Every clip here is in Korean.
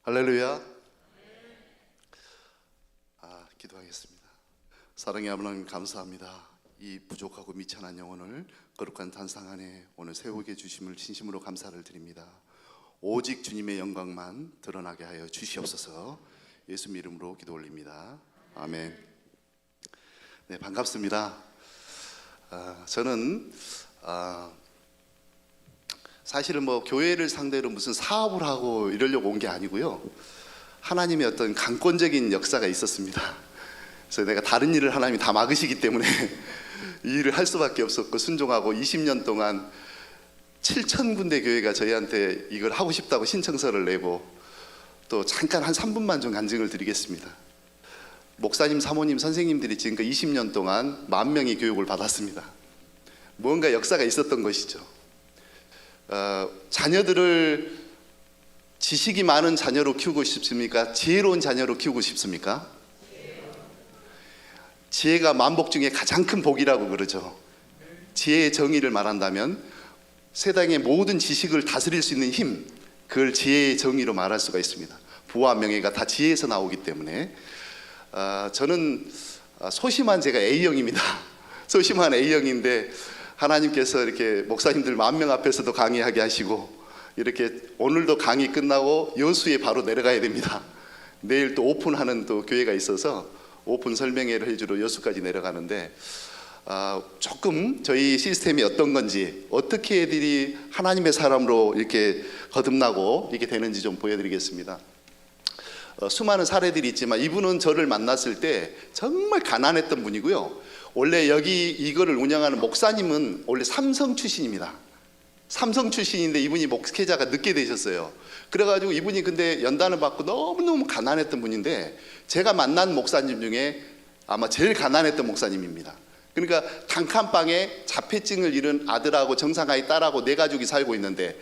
할렐루야. 기도하겠습니다. 사랑의 하나님 감사합니다. 이 부족하고 미천한 영혼을 거룩한 단상 안에 오늘 세우게 주심을 진심으로 감사를 드립니다. 오직 주님의 영광만 드러나게 하여 주시옵소서. 예수 이름으로 기도 올립니다. 아멘. 네, 반갑습니다. 저는 사실은 교회를 상대로 무슨 사업을 하고 이러려고 온 게 아니고요, 하나님의 어떤 강권적인 역사가 있었습니다. 그래서 내가 다른 일을 하나님이 다 막으시기 때문에 이 일을 할 수밖에 없었고 순종하고 20년 동안 7,000군데 교회가 저희한테 이걸 하고 싶다고 신청서를 내고, 또 잠깐 한 3분만 좀 간증을 드리겠습니다. 목사님, 사모님, 선생님들이 지금 20년 동안 10,000명의 교육을 받았습니다. 뭔가 역사가 있었던 것이죠. 자녀들을 지식이 많은 자녀로 키우고 싶습니까? 지혜로운 자녀로 키우고 싶습니까? 지혜가 만복 중에 가장 큰 복이라고 그러죠. 지혜의 정의를 말한다면 세상의 모든 지식을 다스릴 수 있는 힘, 그걸 지혜의 정의로 말할 수가 있습니다. 부와 명예가 다 지혜에서 나오기 때문에 저는 소심한 제가 A형입니다. 소심한 A형인데 하나님께서 이렇게 목사님들 10,000명 앞에서도 강의하게 하시고, 이렇게 오늘도 강의 끝나고 여수에 바로 내려가야 됩니다. 내일 또 오픈하는 또 교회가 있어서 오픈 설명회를 해주러 여수까지 내려가는데, 조금 저희 시스템이 어떤 건지, 어떻게 애들이 하나님의 사람으로 이렇게 거듭나고 이렇게 되는지 좀 보여드리겠습니다. 수많은 사례들이 있지만 이분은 저를 만났을 때 정말 가난했던 분이고요, 원래 여기 이거를 운영하는 목사님은 원래 삼성 출신입니다. 삼성 출신인데 이분이 목회자가 늦게 되셨어요. 그래가지고 이분이 근데 연단을 받고 너무너무 가난했던 분인데, 제가 만난 목사님 중에 아마 제일 가난했던 목사님입니다. 그러니까 단칸방에 자폐증을 잃은 아들하고 정상아이 딸하고 4가족이 살고 있는데,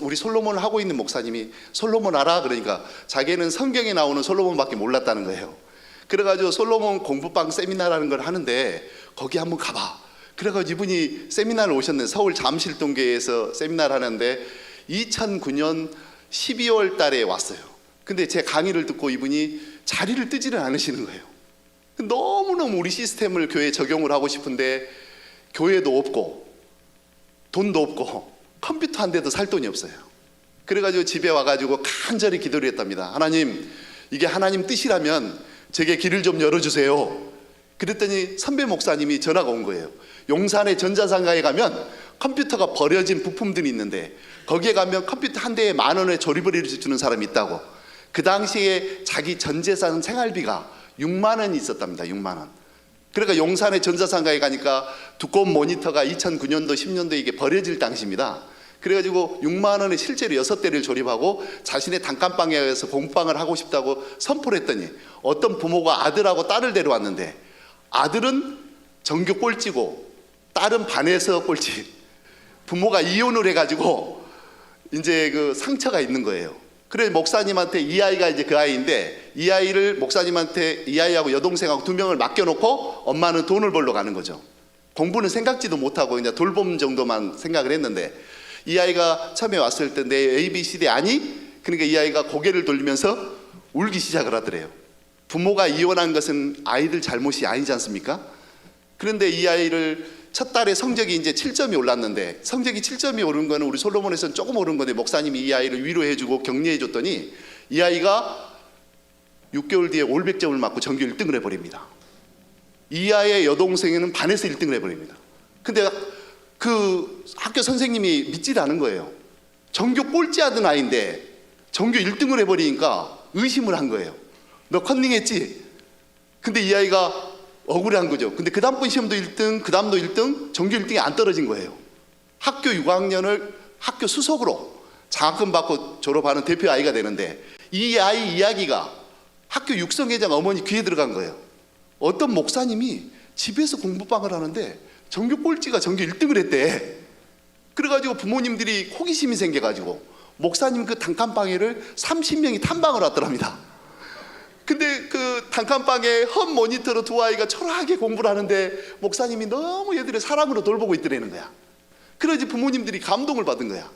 우리 솔로몬을 하고 있는 목사님이 솔로몬 알아? 그러니까 자기는 성경에 나오는 솔로몬밖에 몰랐다는 거예요. 그래가지고 솔로몬 공부방 세미나라는 걸 하는데 거기 한번 가봐. 그래가지고 이분이 세미나를 오셨는데, 서울 잠실동교회에서 세미나를 하는데 2009년 12월 달에 왔어요. 근데 제 강의를 듣고 이분이 자리를 뜨지를 않으시는 거예요. 너무너무 우리 시스템을 교회에 적용을 하고 싶은데 교회도 없고 돈도 없고 컴퓨터 한 대도 살 돈이 없어요. 그래가지고 집에 와가지고 간절히 기도를 했답니다. 하나님, 이게 하나님 뜻이라면 제게 길을 좀 열어주세요. 그랬더니 선배 목사님이 전화가 온 거예요. 용산의 전자상가에 가면 컴퓨터가 버려진 부품들이 있는데 거기에 가면 컴퓨터 한 대에 10,000원에 조립을 해주는 사람이 있다고. 그 당시에 자기 전 재산 생활비가 6만 원이 있었답니다. 6만 원. 그러니까 용산의 전자상가에 가니까 두꺼운 모니터가 2009년도 10년도에 이게 버려질 당시입니다. 그래가지고 6만 원에 실제로 6대를 조립하고 자신의 단칸방에 가서 공부방을 하고 싶다고 선포를 했더니, 어떤 부모가 아들하고 딸을 데려왔는데 아들은 전교 꼴찌고 딸은 반에서 꼴찌. 부모가 이혼을 해가지고 이제 그 상처가 있는 거예요. 그래서 목사님한테 이 아이가 이제 그 아이인데, 이 아이를 목사님한테 이 아이하고 여동생하고 2명을 맡겨놓고 엄마는 돈을 벌러 가는 거죠. 공부는 생각지도 못하고 그냥 돌봄 정도만 생각을 했는데, 이 아이가 처음에 왔을 때 내 ABCD 아니? 그러니까 이 아이가 고개를 돌리면서 울기 시작을 하더래요. 부모가 이혼한 것은 아이들 잘못이 아니지 않습니까? 그런데 이 아이를 첫 달에 성적이 이제 7점이 올랐는데, 성적이 7점이 오른 거는 우리 솔로몬에서는 조금 오른 건데 목사님이 이 아이를 위로해주고 격려해줬더니 이 아이가 6개월 뒤에 올백점을 맞고 전교 1등을 해버립니다. 이 아이의 여동생은 반에서 1등을 해버립니다. 근데 그 학교 선생님이 믿질 않은 거예요. 전교 꼴찌하던 아이인데 전교 1등을 해버리니까 의심을 한 거예요. 너 컨닝했지? 근데 이 아이가 억울한 거죠. 근데 그 다음번 시험도 1등, 그 다음도 1등, 전교 1등이 안 떨어진 거예요. 학교 6학년을 학교 수석으로 장학금 받고 졸업하는 대표 아이가 되는데, 이 아이 이야기가 학교 육성회장 어머니 귀에 들어간 거예요. 어떤 목사님이 집에서 공부방을 하는데 전교 꼴찌가 전교 1등을 했대. 그래가지고 부모님들이 호기심이 생겨가지고 목사님 그 단칸방에를 30명이 탐방을 왔더랍니다. 근데 그 단칸방에 험 모니터로 2아이가 초라하게 공부를 하는데 목사님이 너무 얘들의 사랑으로 돌보고 있더라는 거야. 그래야지 부모님들이 감동을 받은 거야.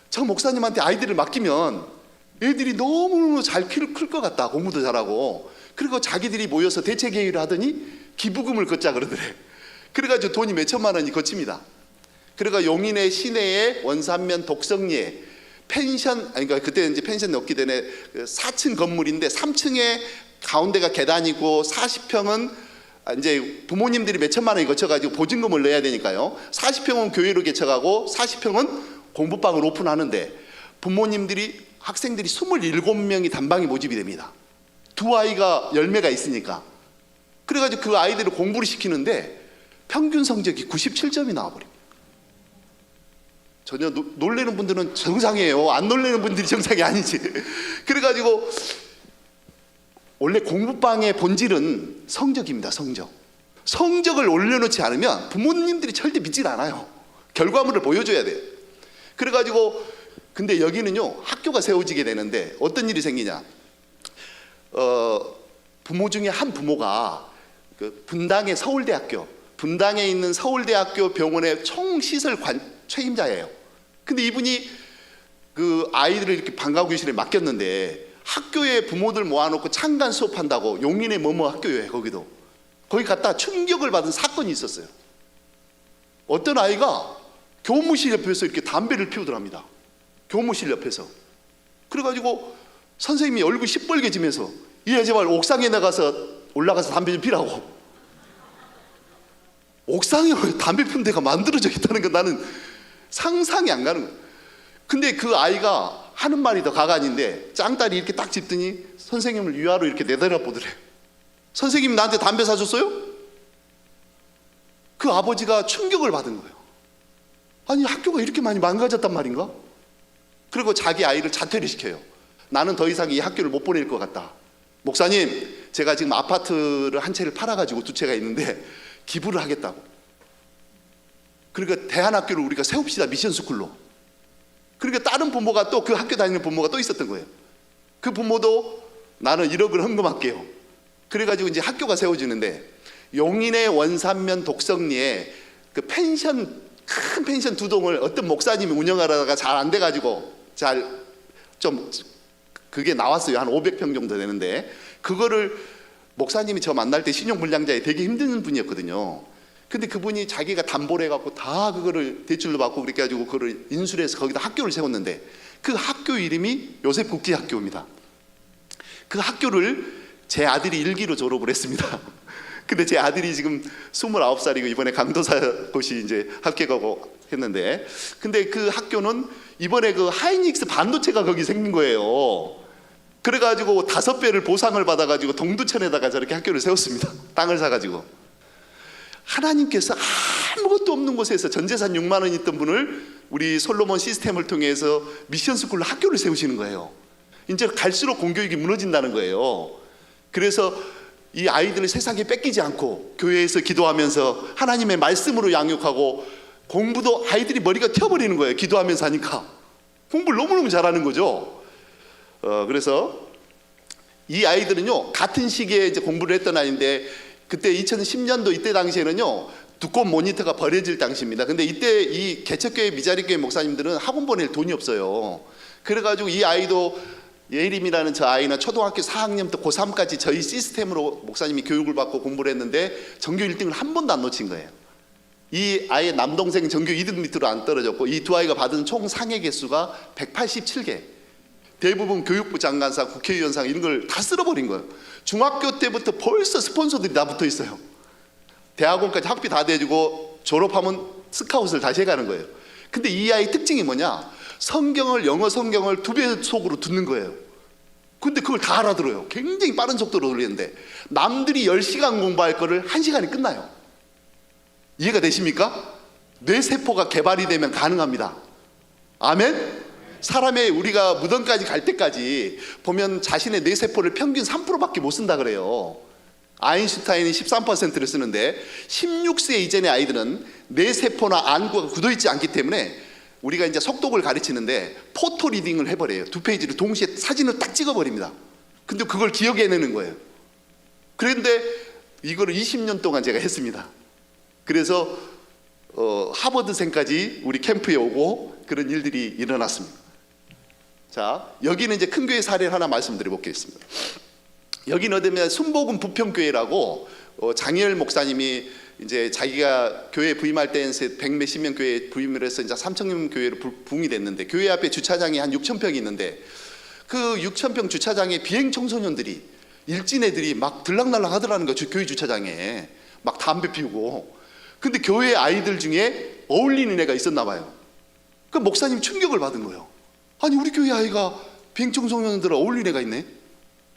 저 목사님한테 아이들을 맡기면 애들이 너무 잘 클 것 같다. 공부도 잘하고. 그리고 자기들이 모여서 대책 회의를 하더니 기부금을 걷자 그러더래. 그래가지고 돈이 몇 천만 원이 거칩니다. 그러니까 용인의 시내에 원산면 독성리에 펜션, 아니 그러니까 그때 이제 펜션 넣기 전에 4층 건물인데 3층에 가운데가 계단이고 40평은 이제 부모님들이 몇 천만 원이 거쳐가지고 보증금을 내야 되니까요. 40평은 교회로 개척하고 40평은 공부방을 오픈하는데 부모님들이 학생들이 27명이 단방에 모집이 됩니다. 두 아이가 열매가 있으니까. 그래가지고 그 아이들을 공부를 시키는데 평균 성적이 97점이 나와버립니다. 전혀 놀래는 분들은 정상이에요. 안 놀래는 분들이 정상이 아니지. 그래가지고 원래 공부방의 본질은 성적입니다. 성적을 올려놓지 않으면 부모님들이 절대 믿질 않아요. 결과물을 보여줘야 돼요. 그래가지고 근데 여기는요 학교가 세워지게 되는데 어떤 일이 생기냐. 부모 중에 한 부모가 그 분당의 서울대학교, 분당에 있는 서울대학교 병원의 총시설 책임자예요. 근데 이분이 그 아이들을 이렇게 방과후교실에 맡겼는데 학교에 부모들 모아놓고 창간 수업한다고 용인의 뭐뭐 학교에 거기도 거기 갔다 충격을 받은 사건이 있었어요. 어떤 아이가 교무실 옆에서 이렇게 담배를 피우더랍니다. 교무실 옆에서. 그래가지고 선생님이 얼굴이 시뻘개지면서 얘 제발 옥상에 올라가서 담배 좀 피라고. 옥상에 담배 피우는 데가 만들어져 있다는 건 나는 상상이 안 가는 거예요. 근데 그 아이가 하는 말이 더 가관인데 짱딸이 이렇게 딱 짚더니 선생님을 위아래로 이렇게 내달아보더래. 선생님이 나한테 담배 사줬어요? 그 아버지가 충격을 받은 거예요. 아니 학교가 이렇게 많이 망가졌단 말인가? 그리고 자기 아이를 자퇴를 시켜요. 나는 더 이상 이 학교를 못 보낼 것 같다. 목사님, 제가 지금 아파트를 한 채를 팔아가지고 두 채가 있는데 기부를 하겠다고. 그러니까 대안학교를 우리가 세웁시다. 미션스쿨로. 그러니까 다른 부모가 또 그 학교 다니는 부모가 또 있었던 거예요. 그 부모도 나는 1억을 헌금할게요. 그래가지고 이제 학교가 세워지는데 용인의 원산면 독성리에 그 펜션, 큰 펜션 2동을 어떤 목사님이 운영하다가 잘 안 돼가지고 그게 나왔어요. 한 500평 정도 되는데 그거를 목사님이 저 만날 때 신용불량자에 되게 힘든 분이었거든요. 근데 그분이 자기가 담보를 해갖고 다 그거를 대출로 받고 그렇게 해가지고 그거를 인수해서 거기다 학교를 세웠는데 그 학교 이름이 요셉국제학교입니다. 그 학교를 제 아들이 1기로 졸업을 했습니다. 근데 제 아들이 지금 29살이고 이번에 강도사고시 이제 합격하고 했는데 근데 그 학교는 이번에 그 하이닉스 반도체가 거기 생긴 거예요. 그래가지고 5배를 보상을 받아가지고 동두천에다가 저렇게 학교를 세웠습니다. 땅을 사가지고. 하나님께서 아무것도 없는 곳에서 전재산 6만 원 있던 분을 우리 솔로몬 시스템을 통해서 미션스쿨로 학교를 세우시는 거예요. 이제 갈수록 공교육이 무너진다는 거예요. 그래서 이 아이들을 세상에 뺏기지 않고 교회에서 기도하면서 하나님의 말씀으로 양육하고 공부도 아이들이 머리가 튀어버리는 거예요. 기도하면서 하니까 공부를 너무너무 잘하는 거죠. 그래서 이 아이들은요 같은 시기에 이제 공부를 했던 아이인데 그때 2010년도 이때 당시에는요 두꺼운 모니터가 버려질 당시입니다. 근데 이때 이 개척교회 미자리교회 목사님들은 학원 보낼 돈이 없어요. 그래가지고 이 아이도 예림이라는 저 아이는 초등학교 4학년부터 고3까지 저희 시스템으로 목사님이 교육을 받고 공부를 했는데 전교 1등을 한 번도 안 놓친 거예요. 이 아이의 남동생 전교 2등 밑으로 안 떨어졌고 이 두 아이가 받은 총 상해 개수가 187개. 대부분 교육부 장관상, 국회의원상 이런 걸 다 쓸어버린 거예요. 중학교 때부터 벌써 스폰서들이 다 붙어 있어요. 대학원까지 학비 다 대주고 졸업하면 스카웃을 다시 해가는 거예요. 근데 이 아이 특징이 뭐냐? 영어 성경을 2배속으로 듣는 거예요. 근데 그걸 다 알아들어요. 굉장히 빠른 속도로 돌리는데 남들이 10시간 공부할 거를 1시간에 끝나요. 이해가 되십니까? 뇌세포가 개발이 되면 가능합니다. 아멘? 사람의 우리가 무덤까지 갈 때까지 보면 자신의 뇌세포를 평균 3%밖에 못 쓴다 그래요. 아인슈타인이 13%를 쓰는데 16세 이전의 아이들은 뇌세포나 안구가 굳어있지 않기 때문에 우리가 이제 속독을 가르치는데 포토 리딩을 해버려요. 2페이지를 동시에 사진을 딱 찍어버립니다. 근데 그걸 기억해내는 거예요. 그런데 이거를 20년 동안 제가 했습니다. 그래서 하버드생까지 우리 캠프에 오고 그런 일들이 일어났습니다. 자, 여기는 이제 큰 교회 사례를 하나 말씀드려보겠습니다. 여기는 어디면 순복음 부평교회라고 장희열 목사님이 이제 자기가 교회 부임할 때 100몇십 명 교회에 부임을 해서 이제 3,000명 교회로 부흥이 됐는데, 교회 앞에 주차장이 한 6,000평이 있는데 그 6,000평 주차장에 비행 청소년들이, 일진 애들이 막 들락날락 하더라는 거죠. 교회 주차장에 막 담배 피우고. 근데 교회 아이들 중에 어울리는 애가 있었나 봐요. 그 목사님 충격을 받은 거예요. 아니, 우리 교회 아이가 비행 청소년들과 어울리는 애가 있네.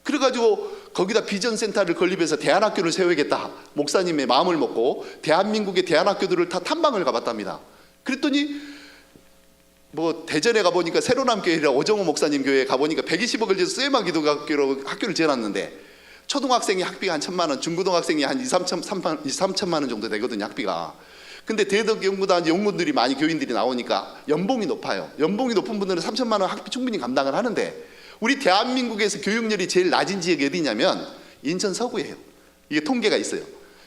그래가지고 거기다 비전센터를 건립해서 대안학교를 세워야겠다, 목사님의 마음을 먹고 대한민국의 대안학교들을 다 탐방을 가봤답니다. 그랬더니 뭐 대전에 가보니까 새로남교회라 오정호 목사님 교회에 가보니까 120억을 지어서 쇠마 기독학교로 학교를 지어놨는데, 초등학생이 학비가 한 1,000만 원, 중고등학생이 한 2,3천만 원 정도 되거든요, 학비가. 근데 대덕연구단 연구원들이 많이 교인들이 나오니까 연봉이 높아요. 연봉이 높은 분들은 3,000만 원 학비 충분히 감당을 하는데, 우리 대한민국에서 교육열이 제일 낮은 지역이 어디냐면 인천 서구예요. 이게 통계가 있어요.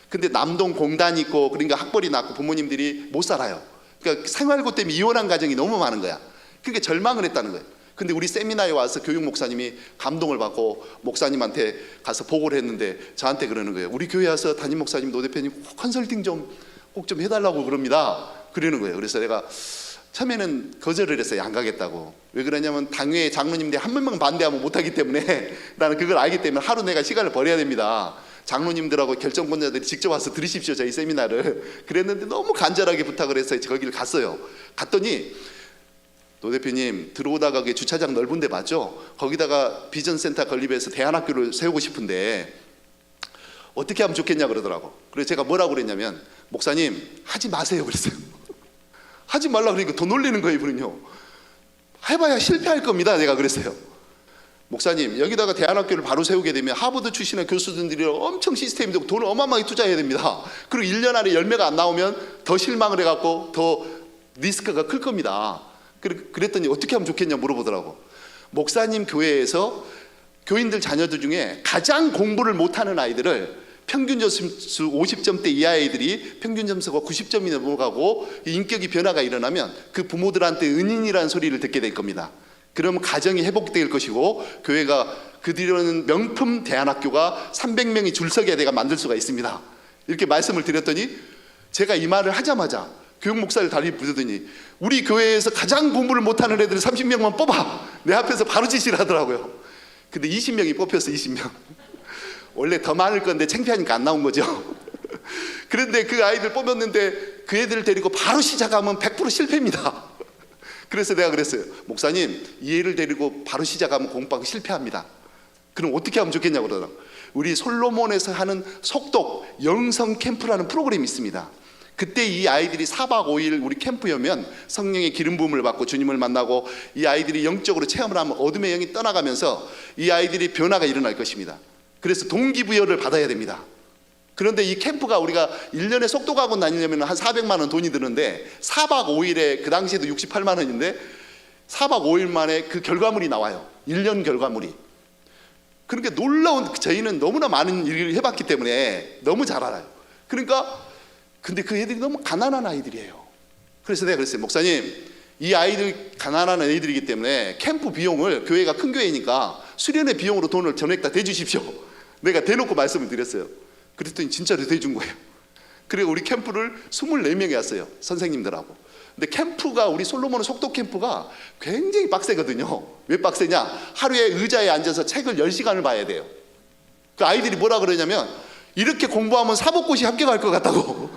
근데 남동 공단 있고, 그러니까 학벌이 낮고 부모님들이 못 살아요. 그러니까 생활고 때문에 이혼한 가정이 너무 많은 거야. 그러니까 절망을 했다는 거예요. 근데 우리 세미나에 와서 교육 목사님이 감동을 받고 목사님한테 가서 보고를 했는데 저한테 그러는 거예요. 우리 교회 와서 담임 목사님, 노 대표님 컨설팅 꼭 좀 해달라고 그럽니다. 그러는 거예요. 그래서 내가 처음에는 거절을 했어요. 안 가겠다고. 왜 그러냐면 당회 장로님들이 한 명만 반대하면 못하기 때문에, 나는 그걸 알기 때문에 하루 내가 시간을 버려야 됩니다. 장로님들하고 결정권자들이 직접 와서 들으십시오, 저희 세미나를. 그랬는데 너무 간절하게 부탁을 해서 거기를 갔어요. 갔더니 노 대표님, 들어오다가 그 주차장 넓은 데 맞죠? 거기다가 비전센터 건립해서 대안학교를 세우고 싶은데 어떻게 하면 좋겠냐 그러더라고. 그래서 제가 뭐라고 그랬냐면, 목사님 하지 마세요 그랬어요. 하지 말라 그러니까 더 놀리는 거예요, 이분은요. 해봐야 실패할 겁니다, 내가 그랬어요. 목사님, 여기다가 대안학교를 바로 세우게 되면 하버드 출신의 교수들이 엄청 시스템이 되고 돈을 어마어마하게 투자해야 됩니다. 그리고 1년 안에 열매가 안 나오면 더 실망을 해갖고 더 리스크가 클 겁니다. 그랬더니 어떻게 하면 좋겠냐 물어보더라고. 목사님 교회에서 교인들 자녀들 중에 가장 공부를 못하는 아이들을, 평균 점수 50점대 이하 아이들이 평균 점수가 90점이 넘어가고 인격이 변화가 일어나면 그 부모들한테 은인이라는 소리를 듣게 될 겁니다. 그러면 가정이 회복될 것이고, 교회가 그 뒤로는 명품 대안학교가 300명이 줄 서게 내가 만들 수가 있습니다. 이렇게 말씀을 드렸더니, 제가 이 말을 하자마자 교육 목사를 다리 부르더니 우리 교회에서 가장 공부를 못하는 애들 30명만 뽑아, 내 앞에서 바로 지시를 하더라고요. 근데 20명이 뽑혔어. 20명. 원래 더 많을 건데 창피하니까 안 나온 거죠. 그런데 그 아이들 뽑았는데 그 애들을 데리고 바로 시작하면 100% 실패입니다. 그래서 내가 그랬어요. 목사님, 이 애를 데리고 바로 시작하면 공부하기 실패합니다. 그럼 어떻게 하면 좋겠냐고 그러더라고요. 우리 솔로몬에서 하는 속독 영성 캠프라는 프로그램이 있습니다. 그때 이 아이들이 4박 5일 우리 캠프에 오면 성령의 기름 부음을 받고 주님을 만나고, 이 아이들이 영적으로 체험을 하면 어둠의 영이 떠나가면서 이 아이들이 변화가 일어날 것입니다. 그래서 동기부여를 받아야 됩니다. 그런데 이 캠프가 우리가 1년에 속독학원 다니려면 한 400만 원 돈이 드는데, 4박 5일에 그 당시에도 68만 원인데 4박 5일 만에 그 결과물이 나와요. 1년 결과물이. 그러니까 놀라운, 저희는 너무나 많은 일을 해봤기 때문에 너무 잘 알아요. 그러니까 근데 그 애들이 너무 가난한 아이들이에요. 그래서 내가 그랬어요. 목사님, 이 아이들 가난한 아이들이기 때문에 캠프 비용을, 교회가 큰 교회니까 수련회 비용으로 돈을 전액 다 대주십시오. 내가 대놓고 말씀을 드렸어요. 그랬더니 진짜로 대준 거예요. 그리고 우리 캠프를 24명이 왔어요, 선생님들하고. 근데 캠프가, 우리 솔로몬 속독 캠프가 굉장히 빡세거든요. 왜 빡세냐? 하루에 의자에 앉아서 책을 10시간을 봐야 돼요. 그 아이들이 뭐라 그러냐면, 이렇게 공부하면 사법고시 합격할 것 같다고.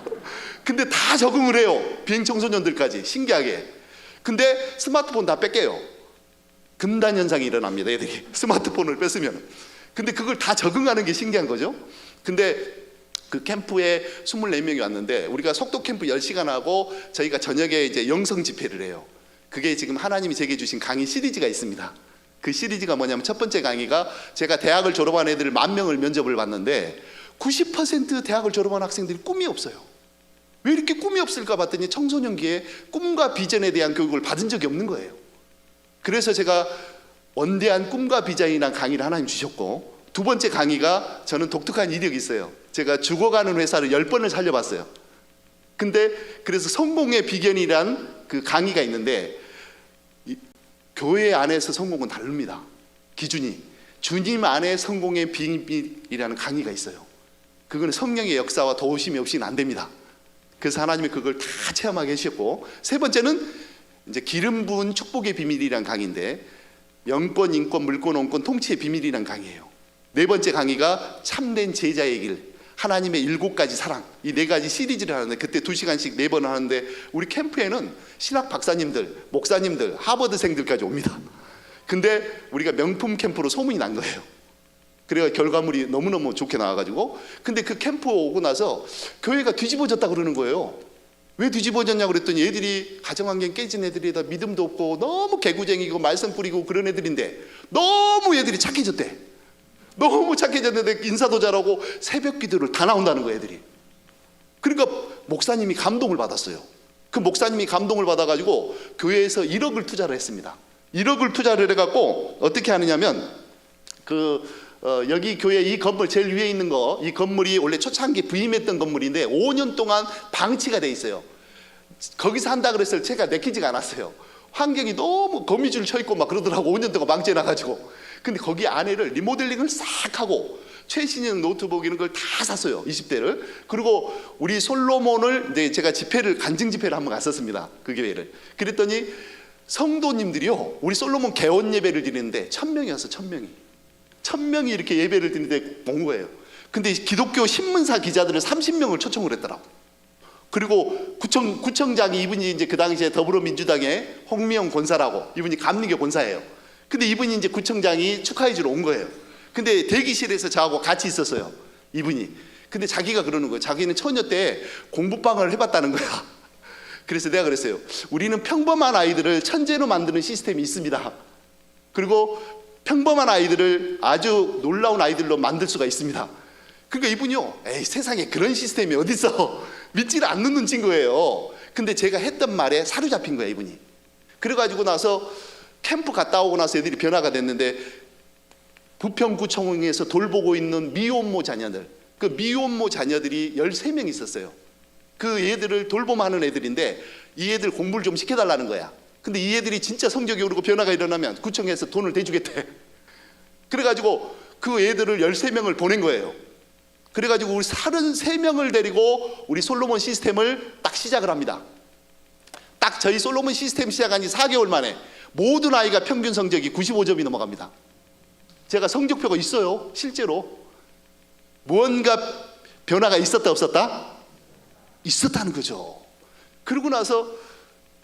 근데 다 적응을 해요, 비행 청소년들까지. 신기하게. 근데 스마트폰 다 뺏겨요. 금단 현상이 일어납니다, 애들이. 스마트폰을 뺐으면. 근데 그걸 다 적응하는 게 신기한 거죠. 근데 그 캠프에 24명이 왔는데, 우리가 속독 캠프 10시간 하고 저희가 저녁에 이제 영성 집회를 해요. 그게 지금 하나님이 제게 주신 강의 시리즈가 있습니다. 그 시리즈가 뭐냐면, 첫 번째 강의가, 제가 대학을 졸업한 애들 10,000명을 면접을 봤는데 90% 대학을 졸업한 학생들이 꿈이 없어요. 왜 이렇게 꿈이 없을까 봤더니 청소년기에 꿈과 비전에 대한 교육을 받은 적이 없는 거예요. 그래서 제가 원대한 꿈과 비전이라는 강의를 하나님 주셨고, 두 번째 강의가, 저는 독특한 이력이 있어요. 제가 죽어가는 회사를 10번을 살려봤어요. 근데 그래서 성공의 비결이란 그 강의가 있는데, 교회 안에서 성공은 다릅니다. 기준이. 주님 안에 성공의 비밀이라는 강의가 있어요. 그거는 성령의 역사와 도우심이 없이는 안 됩니다. 그래서 하나님이 그걸 다 체험하게 해주셨고, 세 번째는 이제 기름 부은 축복의 비밀이라는 강의인데, 영권, 인권, 물권, 원권, 통치의 비밀이라는 강의예요. 네 번째 강의가 참된 제자의 길, 하나님의 7가지 사랑, 이 4가지 시리즈를 하는데, 그때 2시간씩 4번 하는데, 우리 캠프에는 신학 박사님들, 목사님들, 하버드생들까지 옵니다. 근데 우리가 명품 캠프로 소문이 난 거예요. 그래서 결과물이 너무너무 좋게 나와가지고, 근데 그 캠프 오고 나서 교회가 뒤집어졌다 그러는 거예요. 왜 뒤집어졌냐고 그랬더니, 애들이 가정환경 깨진 애들이다, 믿음도 없고 너무 개구쟁이고 말썽 뿌리고 그런 애들인데 너무 애들이 착해졌대. 너무 착해졌는데 인사도 잘하고 새벽 기도를 다 나온다는 거예요, 애들이. 그러니까 목사님이 감동을 받았어요. 그 목사님이 감동을 받아가지고 교회에서 1억을 투자를 했습니다. 1억을 투자를 해갖고 어떻게 하느냐면, 여기 교회 이 건물 제일 위에 있는 거, 이 건물이 원래 초창기 부임했던 건물인데 5년 동안 방치가 돼 있어요. 거기서 한다 그랬을 때 제가 내키지가 않았어요. 환경이 너무 거미줄 쳐 있고 막 그러더라고. 5년 동안 방치해 놔가지고. 근데 거기 안에를 리모델링을 싹 하고 최신형 노트북 이런 걸 다 샀어요. 20대를. 그리고 우리 솔로몬을 이제 제가 집회를, 간증 집회를 한번 갔었습니다. 그 교회를. 그랬더니 성도님들이요, 우리 솔로몬 개원 예배를 드리는데 1000명이 왔어. 1000명이. 1000명이 이렇게 예배를 드리는데 온 거예요. 근데 기독교 신문사 기자들을 30명을 초청을 했더라고. 그리고 구청장이, 이분이 이제 그 당시에 더불어민주당의 홍미영 권사라고, 이분이 감리교 권사예요. 근데 이분이 이제 구청장이 축하해 주러 온 거예요. 근데 대기실에서 저하고 같이 있었어요, 이분이. 근데 자기가 그러는 거예요. 자기는 처녀 때 공부방을 해봤다는 거야. 그래서 내가 그랬어요. 우리는 평범한 아이들을 천재로 만드는 시스템이 있습니다. 그리고 평범한 아이들을 아주 놀라운 아이들로 만들 수가 있습니다. 그러니까 이분이요, 에이, 세상에 그런 시스템이 어딨어, 믿지를 않는 눈치인 거예요. 근데 제가 했던 말에 사로잡힌 거예요, 이분이. 그래가지고 나서 캠프 갔다 오고 나서 애들이 변화가 됐는데, 부평구청에서 돌보고 있는 미혼모 자녀들, 그 미혼모 자녀들이 13명 있었어요. 그 애들을 돌봄하는 애들인데 이 애들 공부를 좀 시켜달라는 거야. 근데 이 애들이 진짜 성적이 오르고 변화가 일어나면 구청에서 돈을 대주겠대. 그래가지고 그 애들을 13명을 보낸 거예요. 그래가지고 우리 33명을 데리고 우리 솔로몬 시스템을 딱 시작을 합니다. 딱 저희 솔로몬 시스템 시작한 지 4개월 만에 모든 아이가 평균 성적이 95점이 넘어갑니다. 제가 성적표가 있어요, 실제로. 무언가 변화가 있었다 없었다? 있었다는 거죠. 그러고 나서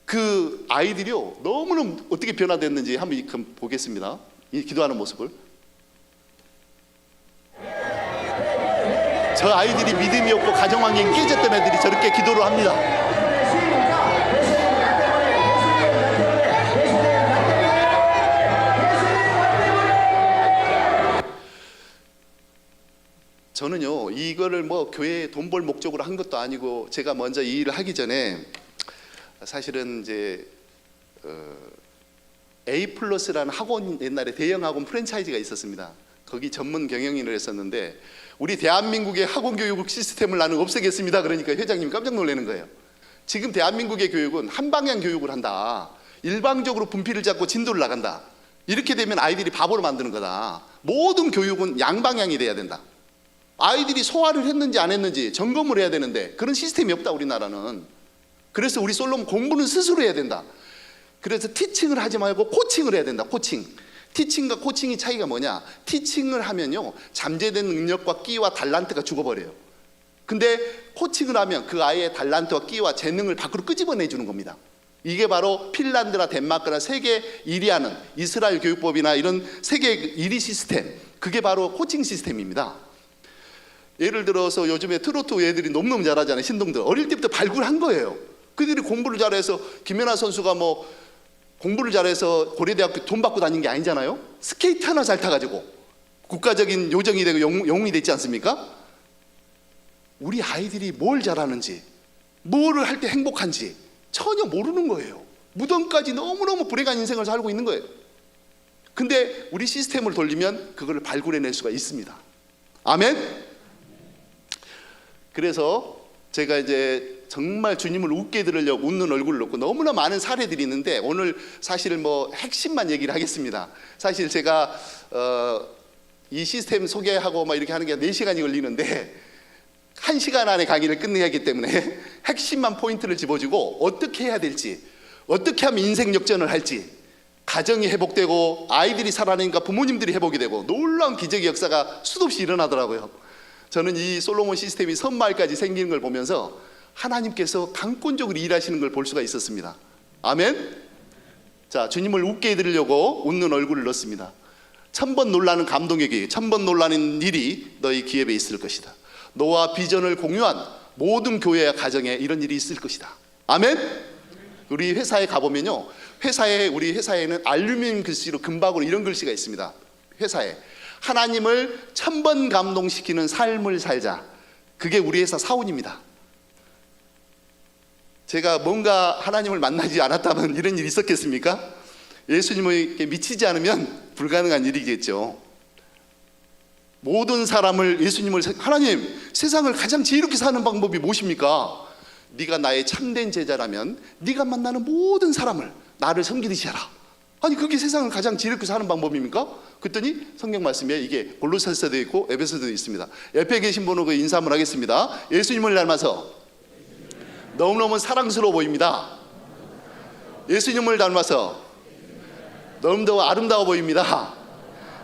그 아이들이요, 너무너무 어떻게 변화됐는지 한번 보겠습니다. 이 기도하는 모습을. 저 아이들이 믿음이 없고 가정환경이 깨졌던 애들이 저렇게 기도를 합니다. 저는요, 이거를 뭐 교회에 돈 벌 목적으로 한 것도 아니고, 제가 먼저 이 일을 하기 전에 사실은 이제 A+라는 학원, 옛날에 대형 학원 프랜차이즈가 있었습니다. 거기 전문 경영인을 했었는데, 우리 대한민국의 학원 교육 시스템을 나는 없애겠습니다. 그러니까 회장님이 깜짝 놀라는 거예요. 지금 대한민국의 교육은 한 방향 교육을 한다. 일방적으로 분필을 잡고 진도를 나간다. 이렇게 되면 아이들이 바보로 만드는 거다. 모든 교육은 양방향이 돼야 된다. 아이들이 소화를 했는지 안 했는지 점검을 해야 되는데 그런 시스템이 없다, 우리나라는. 그래서 우리 솔로몬 공부는 스스로 해야 된다. 그래서 티칭을 하지 말고 코칭을 해야 된다. 코칭. 티칭과 코칭의 차이가 뭐냐? 티칭을 하면요, 잠재된 능력과 끼와 달란트가 죽어버려요. 근데 코칭을 하면 그 아이의 달란트와 끼와 재능을 밖으로 끄집어내 주는 겁니다. 이게 바로 핀란드나 덴마크나 세계 1위 하는 이스라엘 교육법이나 이런 세계 1위 시스템, 그게 바로 코칭 시스템입니다. 예를 들어서 요즘에 트로트 애들이 너무너무 잘하잖아요. 신동들 어릴 때부터 발굴한 거예요. 그들이 공부를 잘해서, 김연아 선수가 뭐 공부를 잘해서 고려대학교 돈 받고 다닌 게 아니잖아요. 스케이트 하나 잘 타가지고 국가적인 요정이 되고 영웅이 됐지 않습니까? 우리 아이들이 뭘 잘하는지, 뭐를 할 때 행복한지 전혀 모르는 거예요. 무덤까지 너무너무 불행한 인생을 살고 있는 거예요. 근데 우리 시스템을 돌리면 그걸 발굴해낼 수가 있습니다. 아멘? 그래서 제가 이제 정말 주님을 웃게 들으려고 웃는 얼굴을 놓고 너무나 많은 사례들이 있는데 오늘 사실 뭐 핵심만 얘기를 하겠습니다. 사실 제가 이 시스템 소개하고 막 이렇게 하는 게 4시간이 걸리는데 1시간 안에 강의를 끝내야 하기 때문에 핵심만 포인트를 집어주고 어떻게 해야 될지, 어떻게 하면 인생 역전을 할지, 가정이 회복되고 아이들이 살아나니까 부모님들이 회복이 되고 놀라운 기적의 역사가 수없이 일어나더라고요. 저는 이 솔로몬 시스템이 선마을까지 생기는 걸 보면서 하나님께서 강권적으로 일하시는 걸 볼 수가 있었습니다. 아멘. 자, 주님을 웃게 해드리려고 웃는 얼굴을 넣습니다. 1000번 놀라는 감동의 기회, 1000번 놀라는 일이 너희 기회에 있을 것이다. 너와 비전을 공유한 모든 교회와 가정에 이런 일이 있을 것이다. 아멘. 우리 회사에 가보면요, 우리 회사에는 알루미늄 글씨로 금박으로 이런 글씨가 있습니다. 회사에 하나님을 1000번 감동시키는 삶을 살자. 그게 우리 회사 사원입니다. 제가 뭔가 하나님을 만나지 않았다면 이런 일이 있었겠습니까? 예수님에게 미치지 않으면 불가능한 일이겠죠. 모든 사람을 예수님을, 하나님, 세상을 가장 지혜롭게 사는 방법이 무엇입니까? 네가 나의 참된 제자라면 네가 만나는 모든 사람을 나를 섬기듯이 하라. 아니, 그게 세상을 가장 지혜롭게 사는 방법입니까? 그랬더니 성경 말씀에 이게 골로새서도 있고 에베소서도 있습니다. 옆에 계신 분은 그 인사 한번 하겠습니다. 예수님을 닮아서 너무너무 사랑스러워 보입니다. 예수님을 닮아서 너무너무 아름다워 보입니다.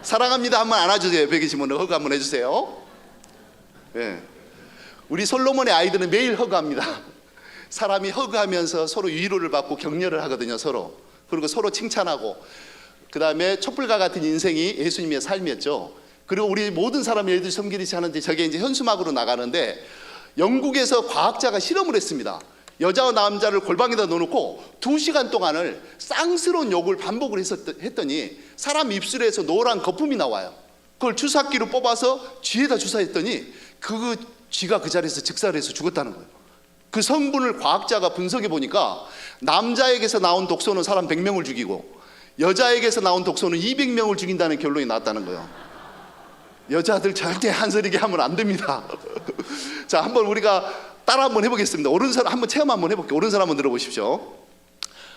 사랑합니다 한번 안아주세요. 옆에 계신 분은 허그 한번 해주세요. 네. 우리 솔로몬의 아이들은 매일 허그합니다. 사람이 허그하면서 서로 위로를 받고 격려를 하거든요. 서로. 그리고 서로 칭찬하고, 그 다음에 촛불과 같은 인생이 예수님의 삶이었죠. 그리고 우리 모든 사람이 예를 들어 섬기듯이 하는데, 저게 이제 현수막으로 나가는데, 영국에서 과학자가 실험을 했습니다. 여자와 남자를 골방에다 넣어놓고 2시간 동안을 쌍스러운 욕을 반복을 했더니 사람 입술에서 노란 거품이 나와요. 그걸 주사기로 뽑아서 쥐에다 주사했더니 그 쥐가 그 자리에서 즉사해서 죽었다는 거예요. 그 성분을 과학자가 분석해 보니까 남자에게서 나온 독소는 사람 100명을 죽이고 여자에게서 나온 독소는 200명을 죽인다는 결론이 나왔다는 거예요. 여자들 절대 한서리게 하면 안 됩니다. 자, 한번 우리가 따라 한번 해보겠습니다. 옳은 사람 한번 체험 한번 해볼게요. 옳은 사람 한번 들어보십시오.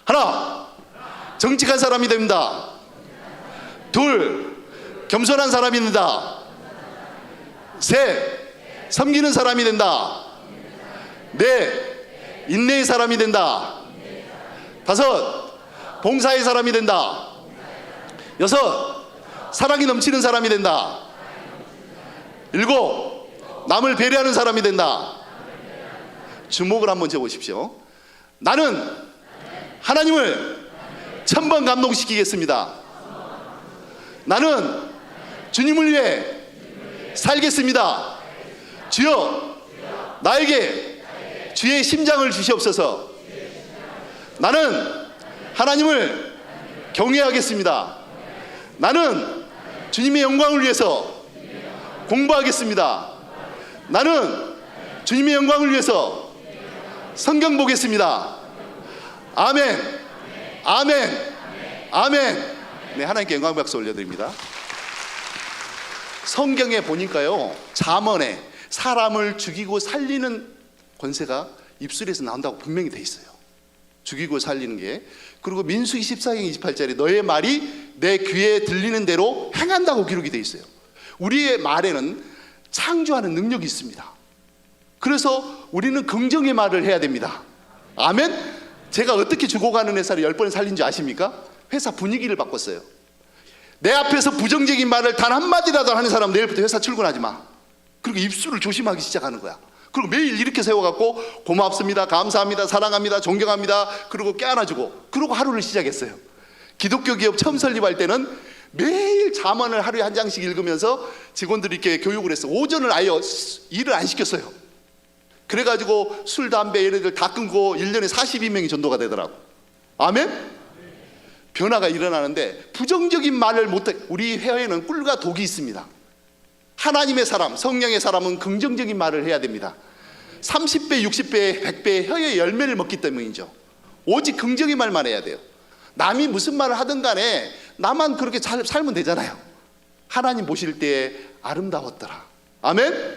하나, 정직한 사람이 됩니다. 둘, 겸손한 사람이 된다. 셋, 섬기는 사람이 된다. 넷, 인내의 사람이 된다. 다섯, 봉사의 사람이 된다. 여섯, 사랑이 넘치는 사람이 된다. 일곱, 남을 배려하는 사람이 된다. 주목을 한번 줘보십시오. 나는 하나님을 1000번 감동시키겠습니다. 나는 주님을 위해 살겠습니다. 주여, 나에게 주의 심장을 주시옵소서. 나는 하나님을 경외하겠습니다. 나는 주님의 영광을 위해서 공부하겠습니다. 나는 주님의 영광을 위해서 성경 보겠습니다. 아멘, 아멘, 아멘. 네, 하나님께 영광 박수 올려드립니다. 성경에 보니까요, 잠언에 사람을 죽이고 살리는 권세가 입술에서 나온다고 분명히 돼 있어요. 죽이고 살리는 게. 그리고 민수기 14장 28절에 너의 말이 내 귀에 들리는 대로 행한다고 기록이 돼 있어요. 우리의 말에는 창조하는 능력이 있습니다. 그래서 우리는 긍정의 말을 해야 됩니다. 아멘. 제가 어떻게 죽어가는 회사를 10번 살린 줄 아십니까? 회사 분위기를 바꿨어요. 내 앞에서 부정적인 말을 단 한마디라도 하는 사람 내일부터 회사 출근하지 마. 그리고 입술을 조심하기 시작하는 거야. 그리고 매일 이렇게 세워갖고 고맙습니다, 감사합니다, 사랑합니다, 존경합니다, 그리고 껴안아주고, 그리고 하루를 시작했어요. 기독교 기업 처음 설립할 때는 매일 잠언을 하루에 한 장씩 읽으면서 직원들이 이렇게 교육을 했어요. 오전을 아예 일을 안 시켰어요. 그래가지고 술, 담배 얘네들 다 끊고 1년에 42명이 전도가 되더라고. 아멘? 변화가 일어나는데 부정적인 말을 못해. 우리 혀에는 꿀과 독이 있습니다. 하나님의 사람, 성령의 사람은 긍정적인 말을 해야 됩니다. 30배, 60배, 100배의 혀의 열매를 먹기 때문이죠. 오직 긍정의 말만 해야 돼요. 남이 무슨 말을 하든 간에 나만 그렇게 잘 살면 되잖아요. 하나님 보실 때에 아름다웠더라. 아멘?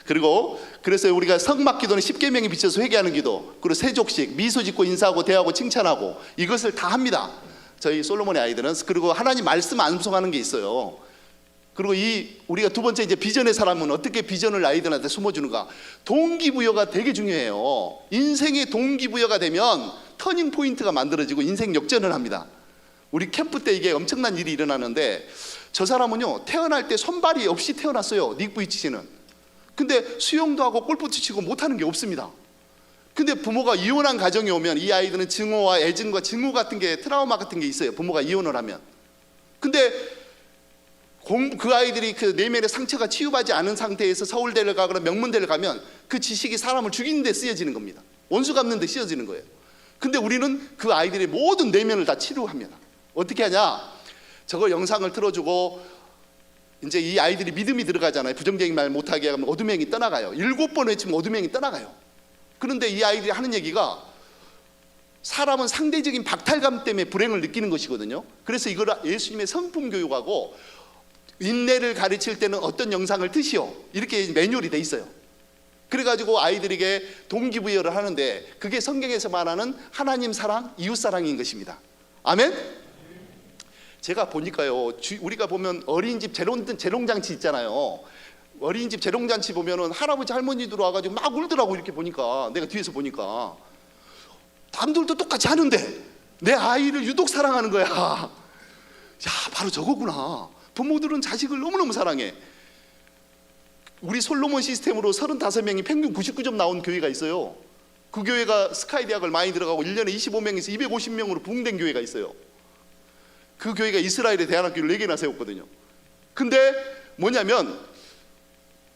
그리고 그래서 우리가 성막 기도는 10계명에 비춰서 회개하는 기도, 그리고 세족식, 미소 짓고 인사하고 대하고 칭찬하고, 이것을 다 합니다. 저희 솔로몬의 아이들은. 그리고 하나님 말씀 암송하는 게 있어요. 그리고 우리가 두 번째, 이제 비전의 사람은 어떻게 비전을 아이들한테 숨어주는가. 동기부여가 되게 중요해요. 인생의 동기부여가 되면 터닝 포인트가 만들어지고 인생 역전을 합니다. 우리 캠프 때 이게 엄청난 일이 일어나는데, 저 사람은요 태어날 때 손발이 없이 태어났어요. 닉 부이치씨는. 근데 수영도 하고 골프도 치고 못하는 게 없습니다. 근데 부모가 이혼한 가정이 오면 이 아이들은 증오와 애증과 증오 같은 게, 트라우마 같은 게 있어요. 부모가 이혼을 하면. 근데 그 아이들이 그 내면의 상처가 치유하지 않은 상태에서 서울대를 가거나 명문대를 가면 그 지식이 사람을 죽이는 데 쓰여지는 겁니다. 원수 갚는 데 쓰여지는 거예요. 근데 우리는 그 아이들의 모든 내면을 다 치료합니다. 어떻게 하냐? 저걸 영상을 틀어주고 이제 이 아이들이 믿음이 들어가잖아요. 부정적인 말 못하게 하면 어둠행이 떠나가요. 7번 외치면 어둠행이 떠나가요. 그런데 이 아이들이 하는 얘기가, 사람은 상대적인 박탈감 때문에 불행을 느끼는 것이거든요. 그래서 이걸 예수님의 성품 교육하고, 인내를 가르칠 때는 어떤 영상을 드시오, 이렇게 매뉴얼이 돼 있어요. 그래가지고 아이들에게 동기부여를 하는데, 그게 성경에서 말하는 하나님 사랑, 이웃 사랑인 것입니다. 아멘? 제가 보니까요, 우리가 보면 어린이집 재롱잔치 있잖아요. 어린이집 재롱잔치 보면은 할아버지 할머니들 와가지고 막 울더라고. 이렇게 보니까, 내가 뒤에서 보니까 남들도 똑같이 하는데 내 아이를 유독 사랑하는 거야. 야, 바로 저거구나. 부모들은 자식을 너무너무 사랑해. 우리 솔로몬 시스템으로 35명이 평균 99점 나온 교회가 있어요. 그 교회가 스카이 대학을 많이 들어가고 1년에 25명에서 250명으로 부흥된 교회가 있어요. 그 교회가 이스라엘의 대안학교를 4개나 세웠거든요. 근데 뭐냐면,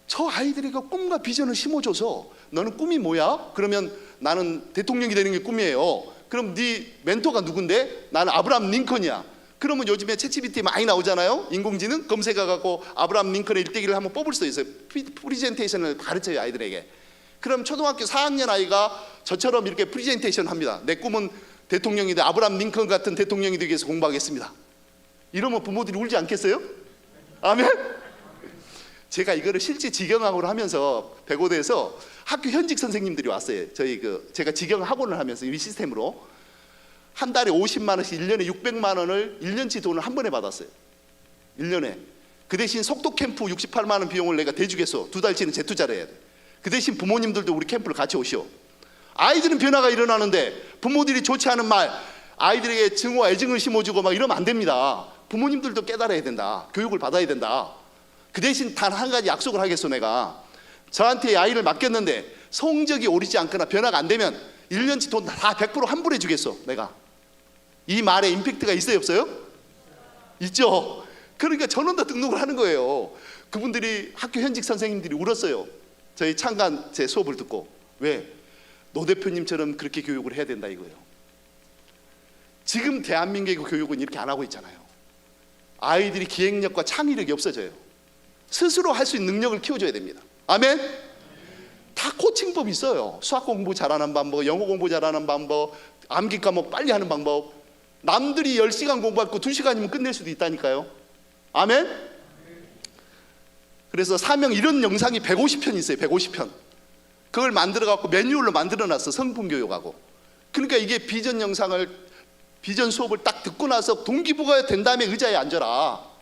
저 아이들에게 꿈과 비전을 심어줘서, 너는 꿈이 뭐야? 그러면 나는 대통령이 되는 게 꿈이에요. 그럼 네 멘토가 누군데? 나는 아브라함 링컨이야. 그러면 요즘에 챗GPT 많이 나오잖아요. 인공지능 검색해갖고 아브라함 링컨의 일대기를 한번 뽑을 수 있어요. 프리젠테이션을 가르쳐요, 아이들에게. 그럼 초등학교 4학년 아이가 저처럼 이렇게 프리젠테이션 합니다. 내 꿈은 대통령이 돼, 아브라함 링컨 같은 대통령이 되기 위해서 공부하겠습니다. 이러면 부모들이 울지 않겠어요? 아멘? 제가 이거를 실제 직영학을 하면서 백오대에서 학교 현직 선생님들이 왔어요. 제가 직영학원을 하면서 이 시스템으로 한 달에 50만 원씩 1년에 600만 원을 1년치 돈을 한 번에 받았어요. 1년에. 그 대신 속도 캠프 68만 원 비용을 내가 대주겠어. 2달치는 재투자를 해야 돼. 그 대신 부모님들도 우리 캠프를 같이 오시오. 아이들은 변화가 일어나는데 부모들이 좋지 않은 말, 아이들에게 증오와 애증을 심어주고 막 이러면 안 됩니다. 부모님들도 깨달아야 된다. 교육을 받아야 된다. 그 대신 단 한 가지 약속을 하겠소. 내가 저한테 아이를 맡겼는데 성적이 오르지 않거나 변화가 안 되면 1년치 돈 다 100% 환불해 주겠소. 내가. 이 말에 임팩트가 있어요, 없어요? 있죠. 그러니까 전원도 등록을 하는 거예요. 그분들이, 학교 현직 선생님들이 울었어요. 저희 창간 제 수업을 듣고. 왜? 노 대표님처럼 그렇게 교육을 해야 된다 이거예요. 지금 대한민국의 교육은 이렇게 안 하고 있잖아요. 아이들이 기획력과 창의력이 없어져요. 스스로 할 수 있는 능력을 키워줘야 됩니다. 아멘? 다 코칭법이 있어요. 수학 공부 잘하는 방법, 영어 공부 잘하는 방법, 암기 과목 빨리 하는 방법. 남들이 10시간 공부하고 2시간이면 끝낼 수도 있다니까요. 아멘? 그래서 사명 이런 영상이 150편 있어요. 150편. 그걸 만들어갖고 매뉴얼로 만들어놨어. 성품교육하고. 그러니까 이게 비전 영상을, 비전 수업을 딱 듣고 나서 동기부여가 된 다음에 의자에 앉아라.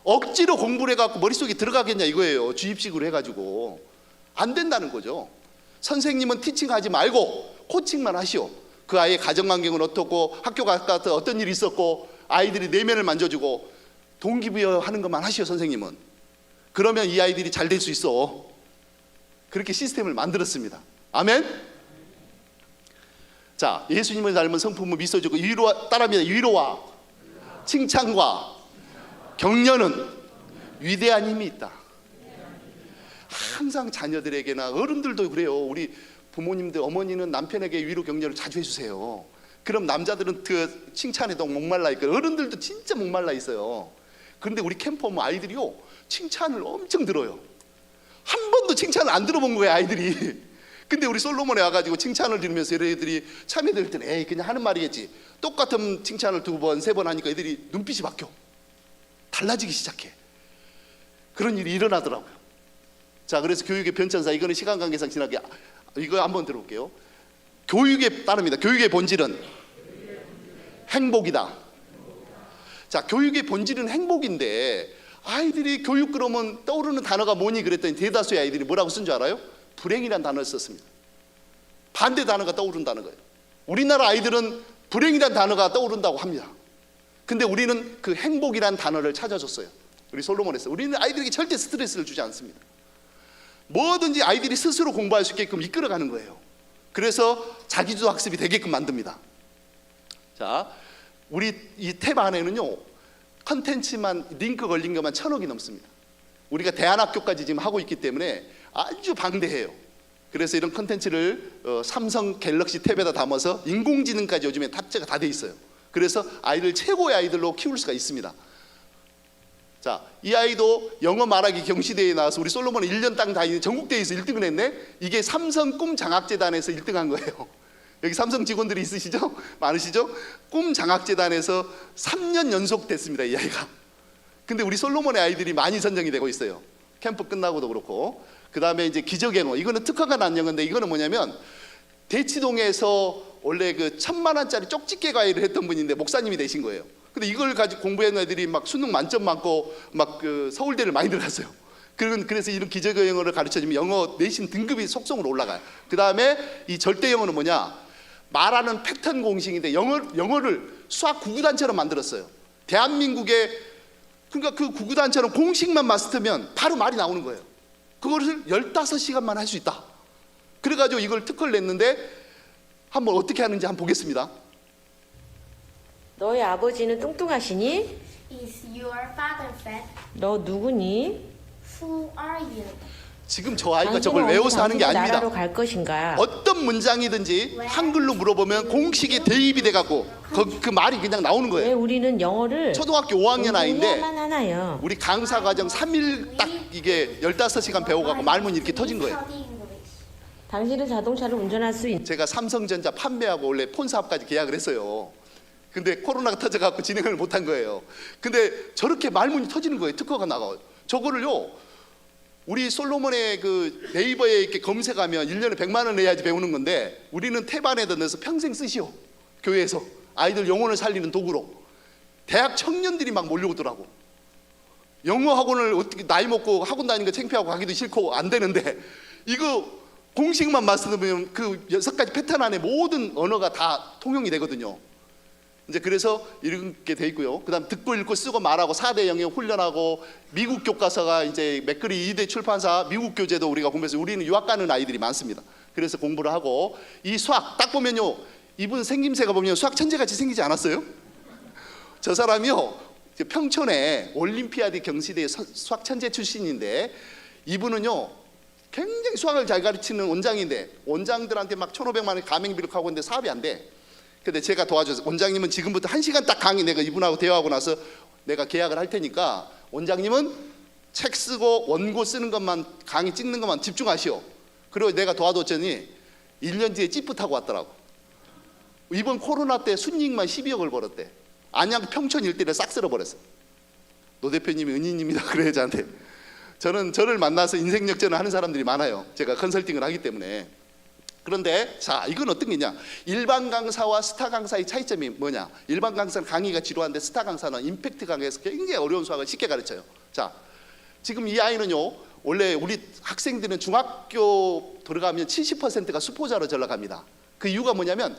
억지로 공부를 해갖고 머릿속에 들어가겠냐 이거예요. 주입식으로 해가지고. 안 된다는 거죠. 선생님은 티칭하지 말고 코칭만 하시오. 그 아이의 가정환경은 어떻고, 학교 가서 어떤 일이 있었고, 아이들이 내면을 만져주고 동기부여하는 것만 하시오. 선생님은. 그러면 이 아이들이 잘 될 수 있어. 그렇게 시스템을 만들었습니다. 아멘? 자, 예수님을 닮은 성품을 미소주고 따라합니다. 위로와 칭찬과 격려는 위대한 힘이 있다. 항상 자녀들에게나, 어른들도 그래요. 우리 부모님들, 어머니는 남편에게 위로 격려를 자주 해주세요. 그럼 남자들은 그 칭찬에도 목말라 있고, 어른들도 진짜 목말라 있어요. 그런데 우리 캠프 오면 아이들이요, 칭찬을 엄청 들어요. 한 번도 칭찬을 안 들어본 거예요, 아이들이. 근데 우리 솔로몬에 와가지고 칭찬을 들으면서 애들이 참여될 때는 에이 그냥 하는 말이겠지. 똑같은 칭찬을 2번, 3번 하니까 애들이 눈빛이 바뀌어. 달라지기 시작해. 그런 일이 일어나더라고요. 자, 그래서 교육의 변천사, 이거는 시간 관계상 지나게 이거 한번 들어볼게요. 교육의 따릅니다. 교육의 본질은 행복이다. 자, 교육의 본질은 행복인데 아이들이 교육 그러면 떠오르는 단어가 뭐니 그랬더니 대다수의 아이들이 뭐라고 쓴 줄 알아요? 불행이라는 단어를 썼습니다. 반대 단어가 떠오른다는 거예요. 우리나라 아이들은 불행이라는 단어가 떠오른다고 합니다. 근데 우리는 그 행복이라는 단어를 찾아줬어요. 우리 솔로몬에서 우리는 아이들에게 절대 스트레스를 주지 않습니다. 뭐든지 아이들이 스스로 공부할 수 있게끔 이끌어가는 거예요. 그래서 자기주도 학습이 되게끔 만듭니다. 자, 우리 이 탭 안에는요 컨텐츠만 링크 걸린 것만 1,000억이 넘습니다. 우리가 대안학교까지 지금 하고 있기 때문에 아주 방대해요. 그래서 이런 컨텐츠를 삼성 갤럭시 탭에다 담아서 인공지능까지 요즘에 탑재가 다 돼 있어요. 그래서 아이를 최고의 아이들로 키울 수가 있습니다. 자, 이 아이도 영어 말하기 경시대회에 나와서 우리 솔로몬은 1년 땅 다니는 전국대회에서 1등을 했네. 이게 삼성 꿈 장학재단에서 1등한 거예요. 여기 삼성 직원들이 있으시죠? 많으시죠? 꿈 장학재단에서 3년 연속 됐습니다, 이 아이가. 근데 우리 솔로몬의 아이들이 많이 선정이 되고 있어요. 캠프 끝나고도 그렇고. 그 다음에 이제 기적영어, 이거는 특허가 난 영어인데 이거는 뭐냐면 대치동에서 원래 그 1,000만 원짜리 쪽집게 과외를 했던 분인데 목사님이 되신 거예요. 근데 이걸 가지고 공부했는 애들이 막 수능 만점 맞고 막 그 서울대를 많이 들어갔어요. 그래서 이런 기적어 영어를 가르쳐주면 영어 내신 등급이 속성으로 올라가요. 그 다음에 이 절대 영어는 뭐냐? 말하는 패턴 공식인데 영어를 수학 구구단처럼 만들었어요. 대한민국에 그러니까 그 구구단처럼 공식만 마스터면 바로 말이 나오는 거예요. 그것을 15시간만 할 수 있다. 그래가지고 이걸 특허를 냈는데 한번 어떻게 하는지 한번 보겠습니다. 너의 아버지는 뚱뚱하시니? Is your father fat? 너 누구니? Who are you? 지금 저 아이가 당신은 저걸 언제 외워서 하는 게 당신의 아닙니다. 나라로 갈 것인가? 어떤 문장이든지 한글로 물어보면 공식에 대입이 돼갖고 그 말이 그냥 나오는 왜 거예요. 우리는 영어를 초등학교 5학년 아이인데 공부해야만 하나요? 우리 강사 과정 3일 딱 이게 15시간 배워갖고 말문이 이렇게 터진 거예요. Study English. 당신은 자동차를 운전할 수 있... 제가 삼성전자 판매하고 원래 폰 사업까지 계약을 했어요. 근데 코로나가 터져갖고 진행을 못한 거예요. 근데 저렇게 말문이 터지는 거예요. 특허가 나가요. 저거를요 우리 솔로몬의 그 네이버에 이렇게 검색하면 1년에 100만 원 내야지 배우는 건데 우리는 탭 안에다 넣어서 평생 쓰시오. 교회에서 아이들 영혼을 살리는 도구로. 대학 청년들이 막 몰려오더라고. 영어 학원을 어떻게 나이 먹고 학원 다니는 거 창피하고 가기도 싫고 안 되는데 이거 공식만 마스터면 그 6가지 패턴 안에 모든 언어가 다 통용이 되거든요. 이제 그래서 이렇게 돼 있고요. 그다음 듣고 읽고 쓰고 말하고 4대 영역 훈련하고 미국 교과서가 이제 맥거리 2대 출판사 미국 교재도 우리가 공부해서 우리는 유학 가는 아이들이 많습니다. 그래서 공부를 하고 이 수학 딱 보면요. 이분 생김새가 보면 수학 천재같이 생기지 않았어요? 저 사람이요. 평촌에 올림피아드 경시대 수학 천재 출신인데 이분은요. 굉장히 수학을 잘 가르치는 원장인데 원장들한테 막 1,500만 원 가맹비를 하고 있는데 사업이 안 돼. 근데 제가 도와줘서 원장님은 지금부터 1시간 딱 강의 내가 이분하고 대화하고 나서 내가 계약을 할 테니까 원장님은 책 쓰고 원고 쓰는 것만 강의 찍는 것만 집중하시오. 그리고 내가 도와줬더니 1년 뒤에 찌뿌타고 왔더라고. 이번 코로나 때 순이익만 12억을 벌었대. 안양 평촌 일대를 싹 쓸어버렸어. 노 대표님이 은희님이다 그래요 저한테. 저를 만나서 인생 역전을 하는 사람들이 많아요. 제가 컨설팅을 하기 때문에. 그런데 자 이건 어떤 게냐, 일반 강사와 스타 강사의 차이점이 뭐냐. 일반 강사는 강의가 지루한데 스타 강사는 임팩트 강의에서 굉장히 어려운 수학을 쉽게 가르쳐요. 자 지금 이 아이는요 원래 우리 학생들은 중학교 들어가면 70%가 수포자로 전락합니다. 그 이유가 뭐냐면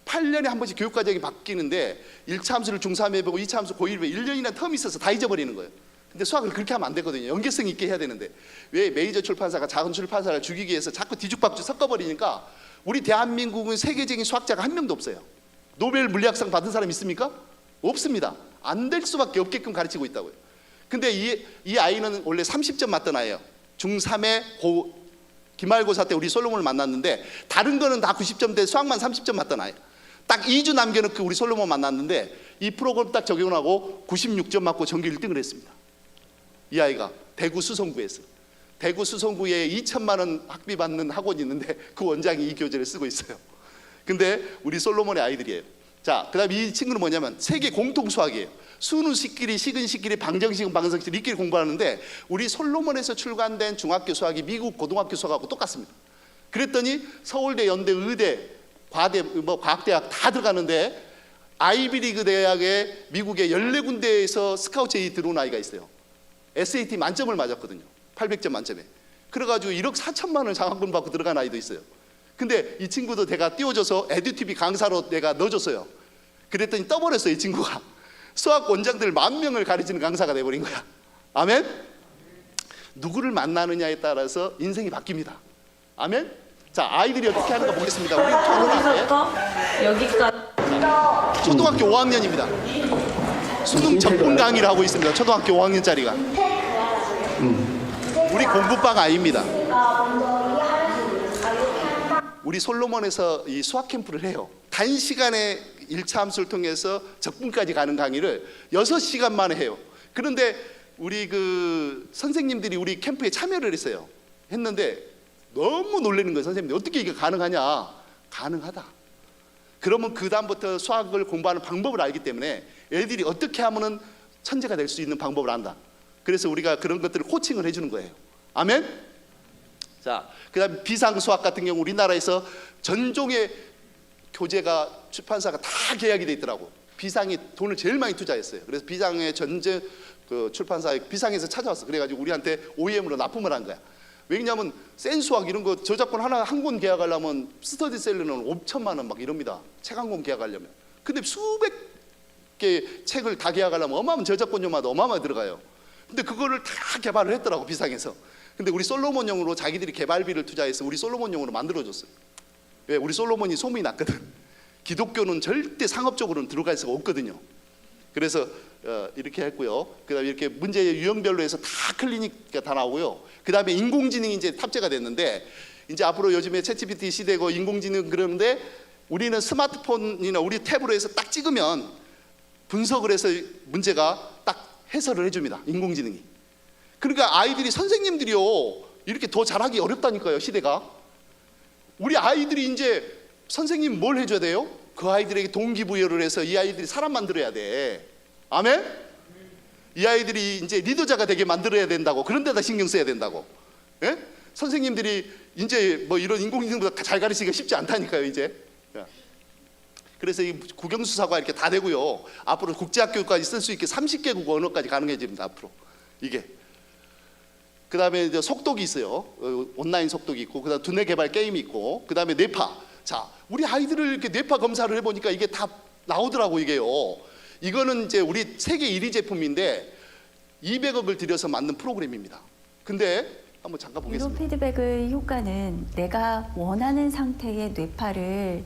8년에 한 번씩 교육과정이 바뀌는데 1차 함수를 중3에 배우고 2차 함수 고1에 배우고 1년이나 텀이 있어서 다 잊어버리는 거예요. 근데 수학을 그렇게 하면 안 되거든요. 연계성 있게 해야 되는데 왜 메이저 출판사가 작은 출판사를 죽이기 위해서 자꾸 뒤죽박죽 섞어버리니까 우리 대한민국은 세계적인 수학자가 한 명도 없어요. 노벨 물리학상 받은 사람 있습니까? 없습니다. 안 될 수밖에 없게끔 가르치고 있다고요. 근데 이 아이는 원래 30점 맞던 아이예요. 중3에 기말고사 때 우리 솔로몬을 만났는데 다른 거는 다 90점대 수학만 30점 맞던 아이. 딱 2주 남겨놓고 우리 솔로몬 만났는데 이 프로그램 딱 적용하고 96점 맞고 전교 1등을 했습니다. 이 아이가 대구 수성구에서 대구 수성구에 2천만 원 학비 받는 학원이 있는데 그 원장이 이 교재를 쓰고 있어요. 근데 우리 솔로몬의 아이들이에요. 자, 그다음 이 친구는 뭐냐면 세계 공통 수학이에요. 수는 식끼리, 식은 식끼리, 방정식은 방정식끼리 이끼리 공부하는데 우리 솔로몬에서 출간된 중학교 수학이 미국 고등학교 수학하고 똑같습니다. 그랬더니 서울대, 연대, 의대, 과대, 뭐 과학대학 다 들어가는데 아이비리그 대학에 미국의 14군데에서 스카우트 제의 들어온 아이가 있어요. SAT 만점을 맞았거든요. 800점 만점에. 그래가지고 1억 4천만 원 장학금 받고 들어간 아이도 있어요. 근데 이 친구도 내가 띄워줘서 에듀티비 강사로 내가 넣어줬어요. 그랬더니 떠버렸어요. 이 친구가 수학 원장들 10,000명을 가르치는 강사가 돼버린 거야. 아멘? 누구를 만나느냐에 따라서 인생이 바뀝니다. 아멘? 자, 아이들이 어떻게 하는가 보겠습니다. 우리 토론할때 여기까지. 초등학교 5학년입니다. 수능 전문 강의를 하고 있습니다. 초등학교 5학년짜리가. 우리 공부방 아닙니다. 우리 솔로몬에서 이 수학 캠프를 해요. 단시간에 1차 함수를 통해서 적분까지 가는 강의를 6시간 만에 해요. 그런데 우리 그 선생님들이 우리 캠프에 참여를 했어요. 했는데 너무 놀라는 거예요. 선생님들 어떻게 이게 가능하냐. 가능하다. 그러면 그 다음부터 수학을 공부하는 방법을 알기 때문에 애들이 어떻게 하면은 천재가 될 수 있는 방법을 안다. 그래서 우리가 그런 것들을 코칭을 해주는 거예요. 아멘? 자, 그 다음에 비상수학 같은 경우 우리나라에서 전종의 교재가 출판사가 다 계약이 돼 있더라고. 비상이 돈을 제일 많이 투자했어요. 그래서 비상의 전제 그 출판사에 비상에서 찾아왔어. 그래가지고 우리한테 OEM으로 납품을 한 거야. 왜냐하면 센 수학 이런 거 저작권 하나 한 권 계약하려면 스터디셀러는 5천만 원 막 이럽니다. 책 한 권 계약하려면. 근데 수백 개 책을 다 계약하려면 어마어마한 저작권료마다 어마어마하게 들어가요. 근데 그거를 다 개발을 했더라고 비상에서. 근데 우리 솔로몬용으로 자기들이 개발비를 투자해서 우리 솔로몬용으로 만들어줬어요. 왜? 우리 솔로몬이 소문이 났거든. 기독교는 절대 상업적으로는 들어갈 수가 없거든요. 그래서 이렇게 했고요. 그다음에 이렇게 문제의 유형별로 해서 다 클리닉가 다 나오고요. 그다음에 인공지능이 이제 탑재가 됐는데 이제 앞으로 요즘에 챗GPT 시대고 인공지능 그러는데 우리는 스마트폰이나 우리 탭으로 해서 딱 찍으면 분석을 해서 문제가 딱 해설을 해줍니다. 인공지능이. 그러니까 아이들이 선생님들이요 이렇게 더 잘하기 어렵다니까요. 시대가. 우리 아이들이 이제 선생님 뭘 해줘야 돼요? 그 아이들에게 동기부여를 해서 이 아이들이 사람 만들어야 돼. 아멘? 이 아이들이 이제 리더자가 되게 만들어야 된다고. 그런 데다 신경 써야 된다고. 예? 선생님들이 이제 뭐 이런 인공지능보다 잘 가르치기가 쉽지 않다니까요. 이제. 그래서 이 국영수사가 이렇게 다 되고요. 앞으로 국제학교까지 쓸 수 있게 30개국 언어까지 가능해집니다. 앞으로 이게. 그 다음에 이제 속독이 있어요. 온라인 속독이 있고, 그 다음 두뇌 개발 게임이 있고, 그 다음에 뇌파. 자, 우리 아이들을 이렇게 뇌파 검사를 해보니까 이게 다 나오더라고 이게요. 이거는 이제 우리 세계 1위 제품인데 200억을 들여서 만든 프로그램입니다. 근데 한번 잠깐 보겠습니다. 뉴로 피드백의 효과는 내가 원하는 상태의 뇌파를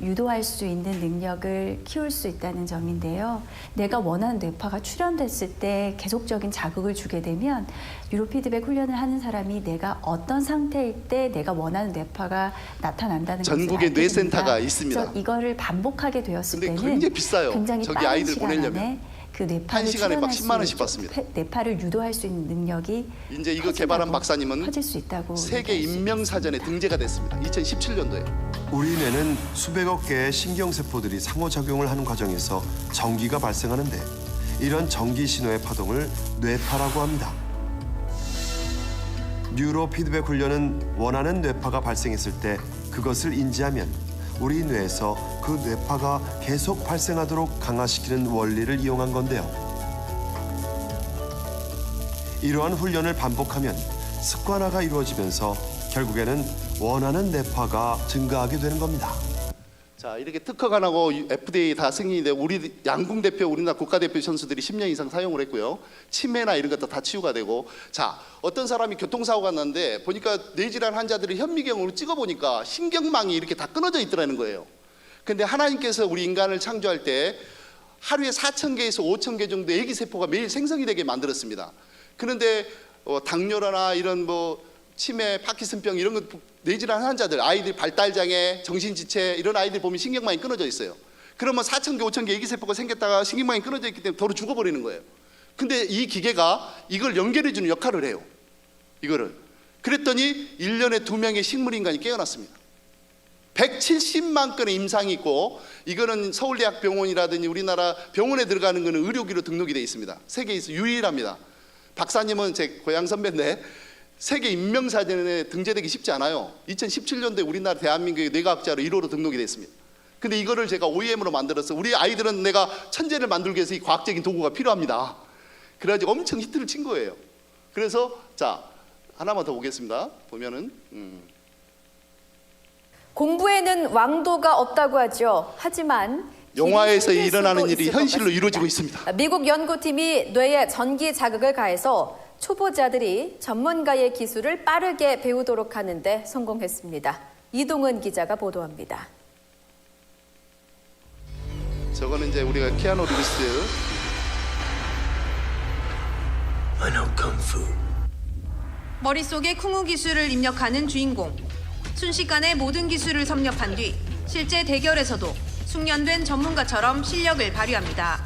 유도할 수 있는 능력을 키울 수 있다는 점인데요. 내가 원하는 뇌파가 출현됐을 때 계속적인 자극을 주게 되면 뉴로피드백 훈련을 하는 사람이 내가 어떤 상태일 때 내가 원하는 뇌파가 나타난다는 것을 전국에 알게 뇌센터가 됩니다. 있습니다. 그래서 이거를 반복하게 되었을 근데 때는 굉장히 비싸요. 굉장히 저기 빠른 아이들 시간 보내려면. 안에 그 뇌파를 한 시간에 막 출현할 10만 원씩 수 받습니다. 뇌파를 유도할 수 있는 능력이 이제 이거 개발한 박사님은 커질 수 있다고 세계 얘기할 수 인명사전에 있습니다. 등재가 됐습니다. 2017년도에. 우리 뇌는 수백억 개의 신경세포들이 상호작용을 하는 과정에서 전기가 발생하는데 이런 전기 신호의 파동을 뇌파라고 합니다. 뉴로 피드백 훈련은 원하는 뇌파가 발생했을 때 그것을 인지하면 우리 뇌에서 그 뇌파가 계속 발생하도록 강화시키는 원리를 이용한 건데요. 이러한 훈련을 반복하면 습관화가 이루어지면서 결국에는 원하는 뇌파가 증가하게 되는 겁니다. 자, 이렇게 특허가 나고 FDA 다 승인이 되고 우리 양궁 대표, 우리나라 국가대표 선수들이 10년 이상 사용을 했고요. 치매나 이런 것도 다 치유가 되고. 자, 어떤 사람이 교통사고가 났는데 보니까 뇌질환 환자들을 현미경으로 찍어보니까 신경망이 이렇게 다 끊어져 있더라는 거예요. 근데 하나님께서 우리 인간을 창조할 때 하루에 4,000개에서 5,000개 정도 애기 세포가 매일 생성이 되게 만들었습니다. 그런데 당뇨나 이런 뭐 치매, 파킨슨병 이런 거 뇌질환 환자들, 아이들 발달장애, 정신지체 이런 아이들 보면 신경망이 끊어져 있어요. 그러면 4,000개, 5,000개 애기세포가 생겼다가 신경망이 끊어져 있기 때문에 도로 죽어버리는 거예요. 근데 이 기계가 이걸 연결해주는 역할을 해요. 이거를. 그랬더니 1년에 2명의 식물인간이 깨어났습니다. 170만 건의 임상이 있고, 이거는 서울대학병원이라든지 우리나라 병원에 들어가는 거는 의료기로 등록이 되어 있습니다. 세계에서 유일합니다. 박사님은 제 고향 선배인데 세계 인명사전에 등재되기 쉽지 않아요. 2017년도에 우리나라 대한민국의 뇌과학자로 1호로 등록이 됐습니다. 근데 이거를 제가 OEM으로 만들어서 우리 아이들은 내가 천재를 만들기 위해서 이 과학적인 도구가 필요합니다. 그래가지고 엄청 히트를 친 거예요. 그래서 자, 하나만 더 보겠습니다. 보면은 공부에는 왕도가 없다고 하죠. 하지만 영화에서 길이 일어나는 생길 일이 수도 있을 것 현실로 같습니다. 이루어지고 있습니다. 미국 연구팀이 뇌에 전기 자극을 가해서 초보자들이 전문가의 기술을 빠르게 배우도록 하는데 성공했습니다. 이동은 기자가 보도합니다. 저거는 이제 우리가 키아누 리브스 머릿속에 쿵우 기술을 입력하는 주인공. 순식간에 모든 기술을 섭렵한 뒤 실제 대결에서도 숙련된 전문가처럼 실력을 발휘합니다.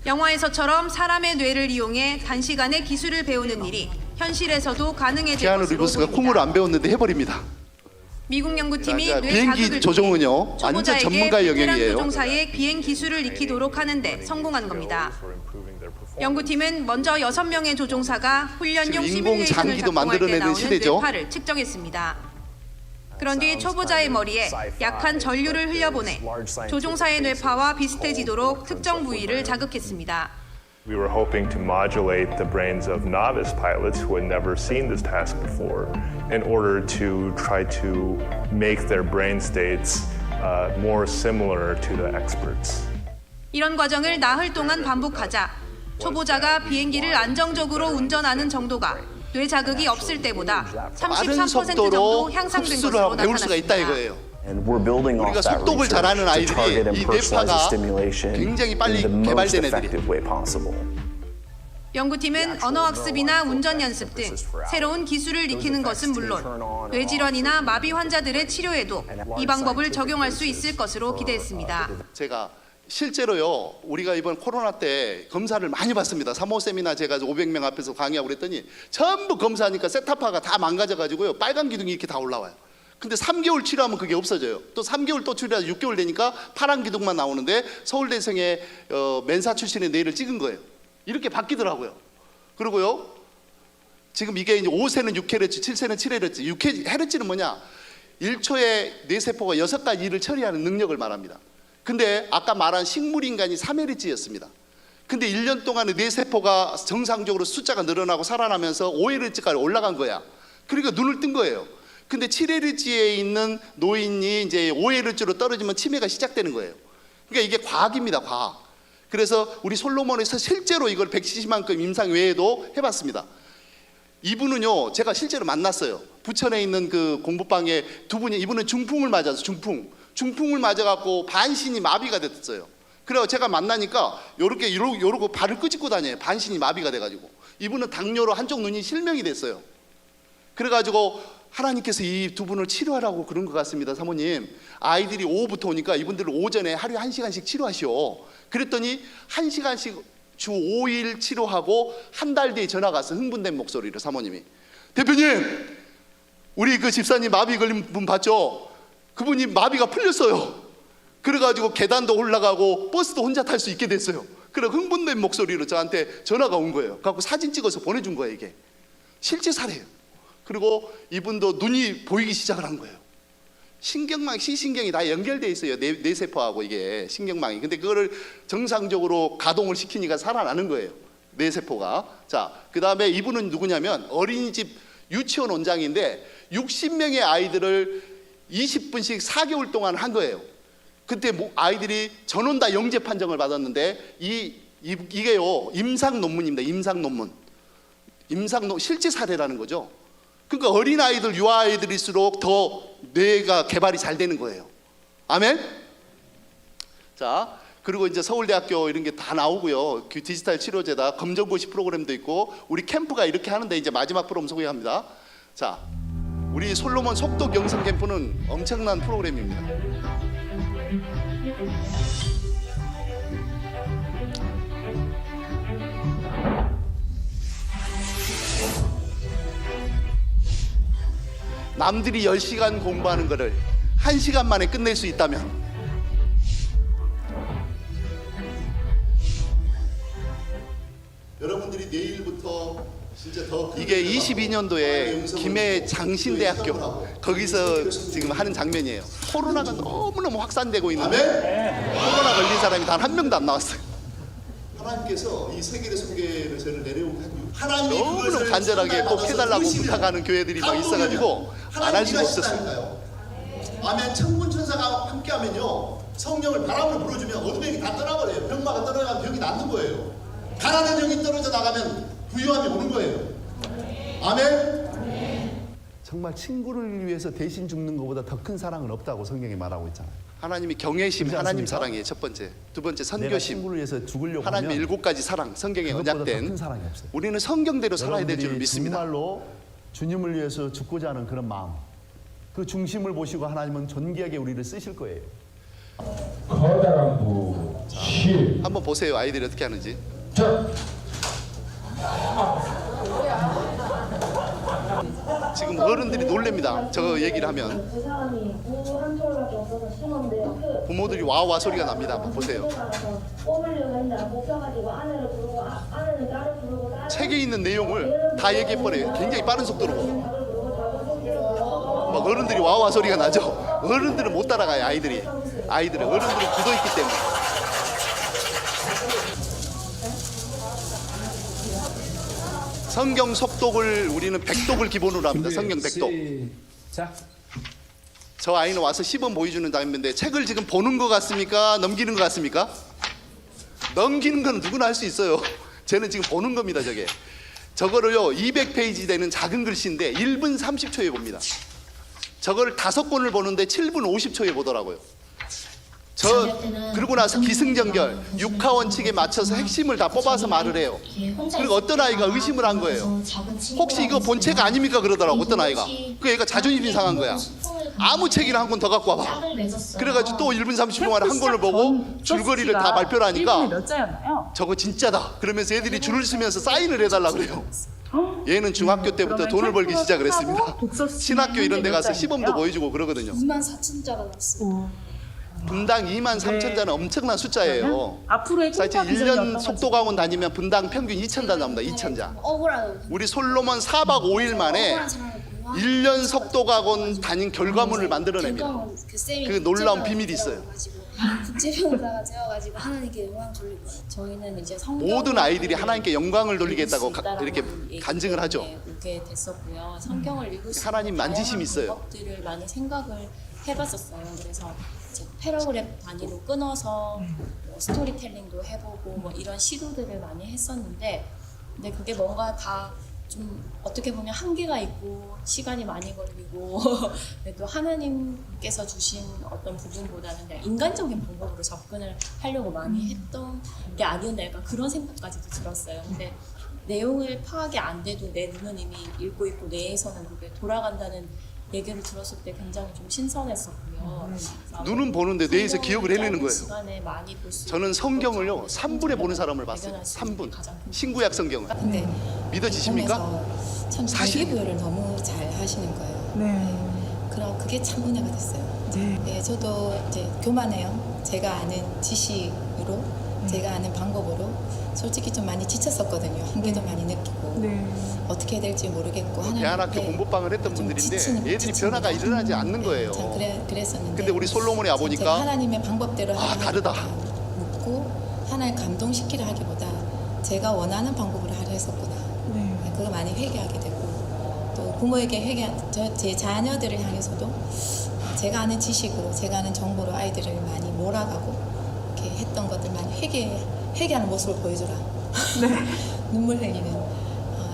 영화에서처럼 사람의 뇌를 이용해 단시간에 기술을 배우는 일이 현실에서도 가능해질 키아누 것으로 리브스가 보입니다. 콩을 안 배웠는데 해버립니다. 미국 연구팀이 자, 뇌 비행기 자극을 조종은요, 통해 완전 초보자에게 전문가의 베테랑 영역이에요. 조종사의 비행 기술을 익히도록 하는데 성공한 겁니다. 연구팀은 먼저 6명의 조종사가 훈련용 지금 인공 시뮬레이션을 장기도 작동할 때 만들어내는 나오는 시대죠. 뇌파를 측정했습니다. 그런 뒤 초보자의 머리에 약한 전류를 흘려보내 조종사의 뇌파와 비슷해지도록 특정 부위를 자극했습니다. We were hoping to modulate the brains of novice pilots who had never seen this task before in order to try to make their brain states more similar to the experts. 이런 과정을 나흘 동안 반복하자 초보자가 비행기를 안정적으로 운전하는 정도가 뇌 자극이 없을 때보다 빠른 33% 속도로 정도 향상된 흡수를 것으로 하고 배울 수가 있다 나타났습니다. 이거예요. And we're building 우리가 off that 속독을 research 잘하는 to 아이들이 target and 이 personalize 뇌파가 stimulation 굉장히 빨리 in the most 개발된 애들이. effective way possible. 연구팀은 언어학습이나 운전 연습 등 새로운 기술을 익히는 것은 물론 뇌질환이나 마비 환자들의 치료에도 이 방법을 적용할 수 있을 것으로 기대했습니다. 제가 실제로요, 우리가 이번 코로나 때 검사를 많이 받습니다. 3호 세미나 제가 500명 앞에서 강의하고 그랬더니 전부 검사하니까 세타파가 다 망가져가지고요, 빨간 기둥이 이렇게 다 올라와요. 근데 3개월 치료하면 그게 없어져요. 또 3개월 또 치료해서 6개월 되니까 파란 기둥만 나오는데 서울대생의 멘사 출신의 뇌를 찍은 거예요. 이렇게 바뀌더라고요. 그리고요, 지금 이게 이제 5세는 6Hz, 7세는 7Hz. 6Hz는 뭐냐? 1초에 뇌세포가 6가지 일을 처리하는 능력을 말합니다. 근데 아까 말한 식물인간이 3Hz였습니다. 근데 1년 동안에 뇌세포가 정상적으로 숫자가 늘어나고 살아나면서 5Hz까지 올라간 거야. 그러니까 눈을 뜬 거예요. 근데 7Hz에 있는 노인이 이제 5Hz로 떨어지면 치매가 시작되는 거예요. 그러니까 이게 과학입니다, 과학. 그래서 우리 솔로몬에서 실제로 이걸 170만 건 임상 외에도 해봤습니다. 이분은요, 제가 실제로 만났어요. 부천에 있는 그 공부방에 두 분이, 이분은 중풍을 맞아서 중풍을 맞아갖고 반신이 마비가 됐어요. 그래서 제가 만나니까 요러고 발을 끄집고 다녀요. 반신이 마비가 돼가지고. 이분은 당뇨로 한쪽 눈이 실명이 됐어요. 그래가지고 하나님께서 이 두 분을 치료하라고 그런 것 같습니다, 사모님. 아이들이 오후부터 오니까 이분들을 오전에 하루에 1시간씩 치료하시오. 그랬더니 1시간씩 주 5일 치료하고 한 달 뒤에 전화가 왔어요. 흥분된 목소리로 사모님이. 대표님, 우리 그 집사님 마비 걸린 분 봤죠? 그분이 마비가 풀렸어요. 그래가지고 계단도 올라가고 버스도 혼자 탈 수 있게 됐어요. 그래 흥분된 목소리로 저한테 전화가 온 거예요. 그래갖고 사진 찍어서 보내준 거예요. 이게 실제 사례예요. 그리고 이분도 눈이 보이기 시작을 한 거예요. 신경망, 시신경이 다 연결돼 있어요. 뇌세포하고 이게 신경망이. 근데 그거를 정상적으로 가동을 시키니까 살아나는 거예요, 뇌세포가. 자, 그 다음에 이분은 누구냐면 어린이집 유치원 원장인데 60명의 아이들을 20분씩 4개월 동안 한 거예요. 그때 아이들이 전원 다 영재 판정을 받았는데 이게요, 임상 논문입니다. 임상 논문. 실제 사례라는 거죠. 그러니까 어린 아이들, 유아 아이들일수록 더 뇌가 개발이 잘 되는 거예요. 아멘. 자, 그리고 이제 서울대학교 이런 게 다 나오고요. 그 디지털 치료제다, 검정고시 프로그램도 있고, 우리 캠프가 이렇게 하는데 이제 마지막 프로그램 소개합니다. 자, 우리 솔로몬 속독 영상 캠프는 엄청난 프로그램입니다. 남들이 10시간 공부하는 거를 1시간 만에 끝낼 수 있다면 여러분들이 내일부터 진짜 더 이게 22년도에 김해 장신대학교 거기서 지금 하는 장면이에요. 코로나가 너무너무 확산되고 있는데 코로나 걸린 사람이 단 한 명도 안 나왔어요. 하나님께서 이 세계의 소개를 저를 내려오게 한 이유 너무너무 간절하게 꼭 해달라고 부탁하는 교회들이 막 있어가지고 안 할 수가 없었어요. 아멘. 천군 천사가 함께하면요 성령을 바람을 불어주면 어둠이 다 떠나버려요. 병마가 떠나가면 병이 낫는 거예요. 가난한 영이 떨어져 나가면 부유함이 오는 거예요. 아멘. 정말 친구를 위해서 대신 죽는 것보다 더 큰 사랑은 없다고 성경이 말하고 있잖아요. 하나님이 경외심, 그렇지 하나님 않습니까? 사랑이에요. 첫 번째. 두 번째 내가 선교심. 친구를 위해서 죽으려고 하나님의 하면 7가지 사랑, 성경에 그것보다 더 언약된 큰 사랑이 없어요. 우리는 성경대로 살아야 될 줄 여러분들이 믿습니다. 정말로 주님을 위해서 죽고자 하는 그런 마음, 그 중심을 보시고 하나님은 존귀하게 우리를 쓰실 거예요. 커다란 부 7. 한번 보세요. 아이들이 어떻게 하는지. 자, 지금 어른들이 놀랍니다. 저 얘기를 하면 그 사람이 무한 톨밖에 없어서 심었는데요. 부모들이 와와 소리가 납니다. 한번 보세요. 뽑으려고 했는데 못 펴가지고 아내를 부르고 아내는 딸을 부르고 딸을 책에 있는 내용을 다 얘기해버려요. 굉장히 빠른 속도로. 막 어른들이 와와 소리가 나죠. 어른들은 못 따라가요. 아이들은 어른들은 굳어있기 때문에. 성경 속독을 우리는 백독을 기본으로 합니다. 성경 백독. 시작. 저 아이는 와서 시범 보여주는 장면인데 책을 지금 보는 것 같습니까? 넘기는 것 같습니까? 넘기는 건 누구나 할 수 있어요. 쟤는 지금 보는 겁니다. 저거를요 200페이지 되는 작은 글씨인데 1분 30초에 봅니다. 저거를 5권을 보는데 7분 50초에 보더라고요. 그러고 나서 기승전결 6하 원칙에 맞춰서 핵심을 다 뽑아서 말을 해요. 그리고 어떤 아이가 의심을 한 거예요. 혹시 이거 본 책 아닙니까? 그러더라고 어떤 아이가. 그 애가 자존심이 상한 거야. 아무 책이나 한 권 더 갖고 와봐. 그래가지고 또 1분 30초 만에 한 권을 보고 줄거리를 다 발표를 하니까 몇 자였나요? 저거 진짜다. 그러면서 애들이 줄을 서면서 사인을 해달라 그래요. 얘는 중학교 때부터 돈을 벌기 시작을 했습니다. 신학교 이런 데 가서 시범도 보여주고 그러거든요. 24,000자가 나왔어요. 분당 23,000자는 엄청난 숫자예요. 앞으로의 사실 통과 비전이 1년 어떤 속독학원 다니면 분당 평균 2,000자 나옵니다. 2,000자. 억울하다고. 우리 솔로몬 4박 5일 만에 1년 속독학원 다닌 결과물을 만들어냅니다. 그 놀라운 비밀이 있어요. 국제병사가 되어가지고 하나님께 영광 돌리고. 저희는 이제 모든 아이들이 하나님께 영광을 돌리겠다고 이렇게 간증을 하죠. 오게 됐었고요. 성경을 읽을 수 하나님 만지심이 있어요. 방법들을 많이 생각을 해봤었어요. 그래서 이제 패러그래프 단위로 끊어서 뭐 스토리텔링도 해보고 뭐 이런 시도들을 많이 했었는데, 근데 그게 뭔가 다 좀 어떻게 보면 한계가 있고 시간이 많이 걸리고 또 하나님께서 주신 어떤 부분보다는 그냥 인간적인 방법으로 접근을 하려고 많이 했던 게 아니었나 약간 그런 생각까지도 들었어요. 근데 내용을 파악이 안 돼도 내 눈은 이미 읽고 있고 뇌에서는 그게 돌아간다는 얘기를 들었을 때 굉장히 좀 신선했었고요. 눈은 보는데 뇌에서 기억을 해내는 거예요. 시간에 많이 볼 수 저는 성경을요 3분에 보는 사람을 봤어요. 3분. 신구약 성경을. 근데 믿어지십니까? 참 사실- 자기부여를 너무 잘 하시는 거예요. 네. 그럼 그게 참 은혜가 됐어요. 네. 저도 이제 교만해요. 제가 아는 지식으로, 제가 아는 방법으로 솔직히 좀 많이 지쳤었거든요. 한계도 많이 느끼고 네. 어떻게 해야 될지 모르겠고 대안학교 공부방을 했던 분들인데 애들이 변화가 일어나지 않는 거예요. 참 그랬었는데. 근데 우리 솔로몬이 제가 와보니까 하나님의 방법대로 다르다. 묻고 하나님 감동시키려 하기보다 제가 원하는 방법으로 하려 했었구나. 네. 그거 많이 회개하게 되고, 또 부모에게 제 자녀들을 향해서도 제가 아는 지식으로, 제가 아는 정보로 아이들을 많이 몰아가고 이렇게 했던 것들 많이 회개하는 모습을 보여주라. 눈물 흘리는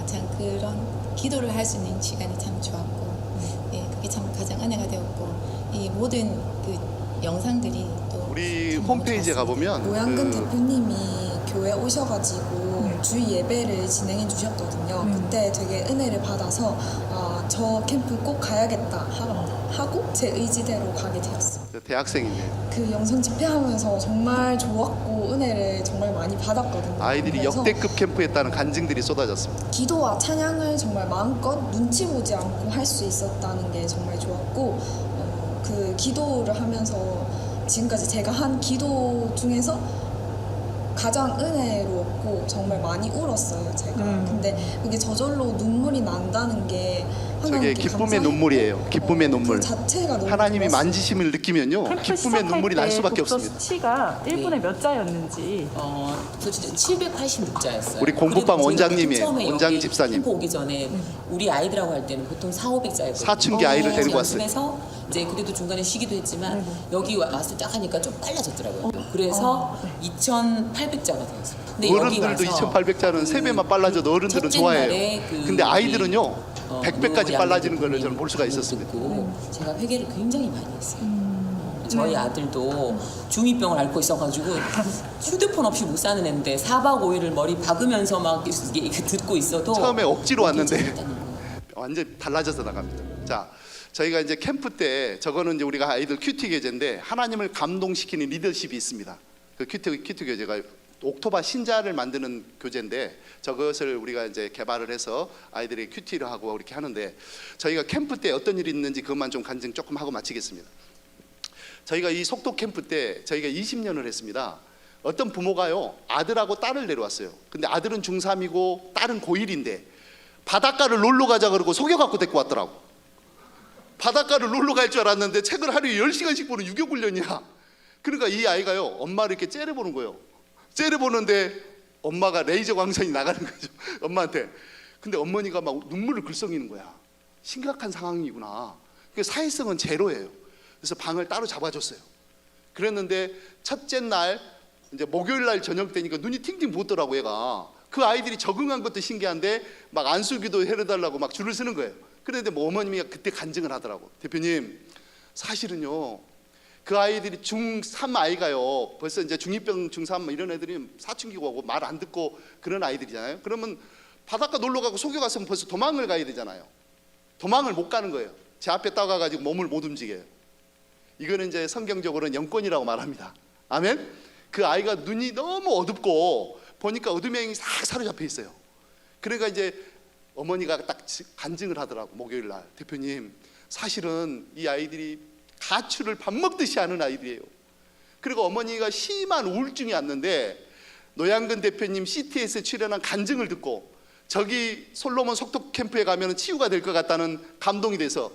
참 그런 기도를 할 수 있는 시간이 참 좋았고, 예, 그게 참 가장 은혜가 되었고, 이 모든 그 영상들이 또 우리 홈페이지에 가보면 노양근 그 대표님이 교회 오셔가지고 주일 예배를 진행해 주셨거든요. 그때 되게 은혜를 받아서 저 캠프 꼭 가야겠다 하고 제 의지대로 가게 되었어요. 대학생인데 그 영상 집회하면서 정말 좋았고 은혜를 정말 많이 받았거든요. 아이들이 그래서 역대급 캠프했다는 간증들이 쏟아졌습니다. 기도와 찬양을 정말 마음껏 눈치 보지 않고 할 수 있었다는 게 정말 좋았고, 그 기도를 하면서 지금까지 제가 한 기도 중에서 가장 은혜로웠고 정말 많이 울었어요, 제가. 근데 그게 저절로 눈물이 난다는 게 저게 하나님께 기쁨의 눈물이에요. 기쁨의 눈물. 그 자체가 너무 하나님이 좋았어요. 만지심을 느끼면요, 기쁨의 눈물이 날 수밖에 없습니다. 수치가 1분에 몇 자였는지. 도대체 786자였어요. 우리 공부방 원장님이에요. 원장 집사님. 캠프 오기 전에 우리 아이들하고 할 때는 보통 4,500자였거든요. 사춘기 아이를 데리고 왔어요. 연습해서 이제 그래도 중간에 쉬기도 했지만 여기 왔을 때 딱 하니까 좀 빨라졌더라고요. 그래서 2,800자가 되었어요. 근데 여기 어른들도 와서 2,800자는 3배만 빨라져도 어른들은 첫째 좋아해요. 날에 그 근데 아이들은요, 100배까지 우리 빨라지는 아이들 걸 저는 볼 수가 있었습니다. 듣고 제가 회개를 굉장히 많이 했어요. 저희 아들도 중2병을 앓고 있어가지고 휴대폰 없이 못 사는 애인데 4박 5일을 머리 박으면서 막 이렇게 듣고 있어도 처음에 억지로 왔는데 완전 달라져서 나갑니다. 자, 저희가 이제 캠프 때 저거는 이제 우리가 아이들 큐티 교재인데 하나님을 감동시키는 리더십이 있습니다. 그 큐티 교재가 옥토바 신자를 만드는 교재인데 저것을 우리가 이제 개발을 해서 아이들이 큐티를 하고 이렇게 하는데 저희가 캠프 때 어떤 일이 있는지 그것만 좀 간증 조금 하고 마치겠습니다. 저희가 이 속도 캠프 때 저희가 20년을 했습니다. 어떤 부모가요, 아들하고 딸을 데려왔어요. 근데 아들은 중3이고 딸은 고1인데 바닷가를 놀러 가자 그러고 속여갖고 데리고 왔더라고. 바닷가를 놀러 갈 줄 알았는데 책을 하루에 10시간씩 보는 유교훈련이야. 그러니까 이 아이가요, 엄마를 이렇게 째려보는 거예요. 째려보는데 엄마가 레이저 광선이 나가는 거죠, 엄마한테. 근데 어머니가 막 눈물을 글썽이는 거야. 심각한 상황이구나. 사회성은 제로예요. 그래서 방을 따로 잡아줬어요. 그랬는데 첫째 날 이제 목요일 날 저녁 되니까 눈이 팅팅 부었더라고, 얘가. 그 아이들이 적응한 것도 신기한데 막 안수기도 해달라고 막 줄을 서는 거예요. 그런데 뭐 어머님이 그때 간증을 하더라고. 대표님, 사실은요, 그 아이들이 중3 아이가요, 벌써 이제 중2병, 중3 이런 애들이 사춘기고 하고 말 안 듣고 그런 아이들이잖아요. 그러면 바닷가 놀러 가고 속여 갔으면 벌써 도망을 가야 되잖아요. 도망을 못 가는 거예요. 제 앞에 따가가지고 몸을 못 움직여요. 이거는 이제 성경적으로는 영권이라고 말합니다. 아멘? 그 아이가 눈이 너무 어둡고 보니까 어둠의 싹 사로잡혀 있어요. 그러니까 이제 어머니가 딱 간증을 하더라고, 목요일 날. 대표님, 사실은 이 아이들이 가출을 밥 먹듯이 하는 아이들이에요. 그리고 어머니가 심한 우울증이 왔는데 노양근 대표님 CTS에 출연한 간증을 듣고 저기 솔로몬 속독 캠프에 가면 치유가 될 것 같다는 감동이 돼서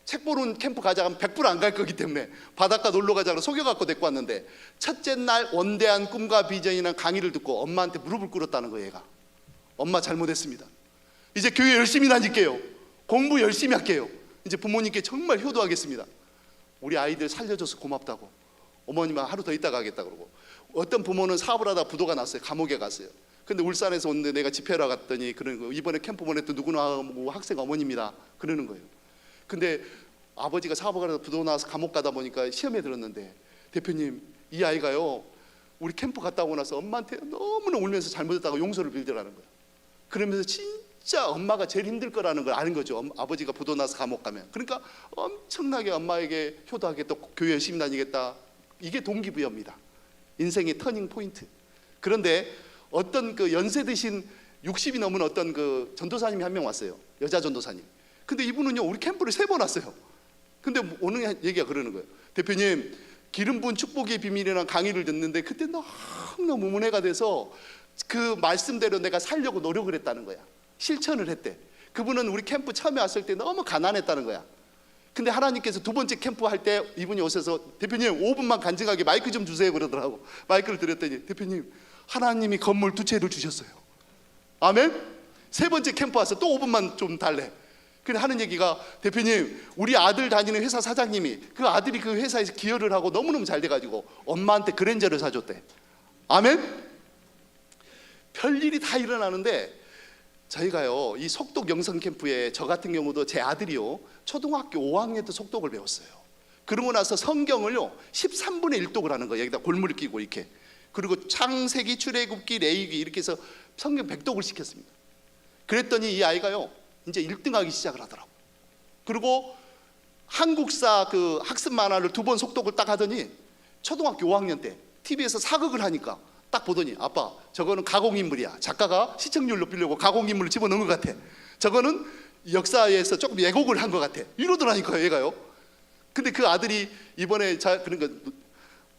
책 보는 캠프 가자 하면 100% 안 갈 거기 때문에 바닷가 놀러 가자고 속여갖고 데리고 왔는데 첫째 날 원대한 꿈과 비전이라는 강의를 듣고 엄마한테 무릎을 꿇었다는 거예요, 얘가. 엄마 잘못했습니다. 이제 교회 열심히 다닐게요. 공부 열심히 할게요. 이제 부모님께 정말 효도하겠습니다. 우리 아이들 살려줘서 고맙다고. 어머님은 하루 더 있다가 하겠다 그러고. 어떤 부모는 사업을 하다 부도가 났어요. 감옥에 갔어요. 근데 울산에서 오는데 내가 집회하러 갔더니 그러는 거예요. 이번에 캠프 보냈던 누구나 학생 어머니입니다. 그러는 거예요. 근데 아버지가 사업을 하다 부도 나서 감옥 가다 보니까 시험에 들었는데, 대표님, 이 아이가요, 우리 캠프 갔다 오고 나서 엄마한테 너무나 울면서 잘못했다고 용서를 빌더라는 거예요. 그러면서 진짜 엄마가 제일 힘들 거라는 걸 아는 거죠. 아버지가 부도 나서 감옥 가면. 그러니까 엄청나게 엄마에게 효도하겠다, 교회 열심히 다니겠다. 이게 동기부여입니다. 인생의 터닝 포인트. 그런데 어떤 그 연세 드신 60이 넘은 어떤 그 전도사님이 한 명 왔어요. 여자 전도사님. 근데 이분은요, 우리 캠프를 3번 왔어요. 근데 오는 얘기가 그러는 거예요. 대표님, 기름 부은 축복의 비밀이라는 강의를 듣는데 그때 너무너무 은혜가 돼서 그 말씀대로 내가 살려고 노력을 했다는 거야. 실천을 했대. 그분은 우리 캠프 처음에 왔을 때 너무 가난했다는 거야. 근데 하나님께서 두 번째 캠프 할 때 이분이 오셔서 대표님 5분만 간증하게 마이크 좀 주세요 그러더라고. 마이크를 드렸더니 대표님, 하나님이 건물 2채를 주셨어요. 아멘? 세 번째 캠프 와서 또 5분만 좀 달래. 그래 하는 얘기가, 대표님, 우리 아들 다니는 회사 사장님이 그 아들이 그 회사에서 기여를 하고 너무너무 잘 돼가지고 엄마한테 그랜저를 사줬대. 아멘? 별일이 다 일어나는데 저희가요, 이 속독 영성 캠프에 저 같은 경우도 제 아들이요, 초등학교 5학년 때 속독을 배웠어요. 그러고 나서 성경을요 13분의 1독을 하는 거예요. 여기다 골무를 끼고 이렇게. 그리고 창세기, 출애굽기, 레위기 이렇게 해서 성경 100독을 시켰습니다. 그랬더니 이 아이가요 이제 1등하기 시작을 하더라고. 그리고 한국사 그 학습 만화를 2번 속독을 딱 하더니 초등학교 5학년 때 TV에서 사극을 하니까 딱 보더니, 아빠, 저거는 가공인물이야. 작가가 시청률 높이려고 가공인물을 집어넣은 것 같아. 저거는 역사에서 조금 왜곡을 한 것 같아. 이러더라니까요, 얘가요. 근데 그 아들이 이번에 그러니까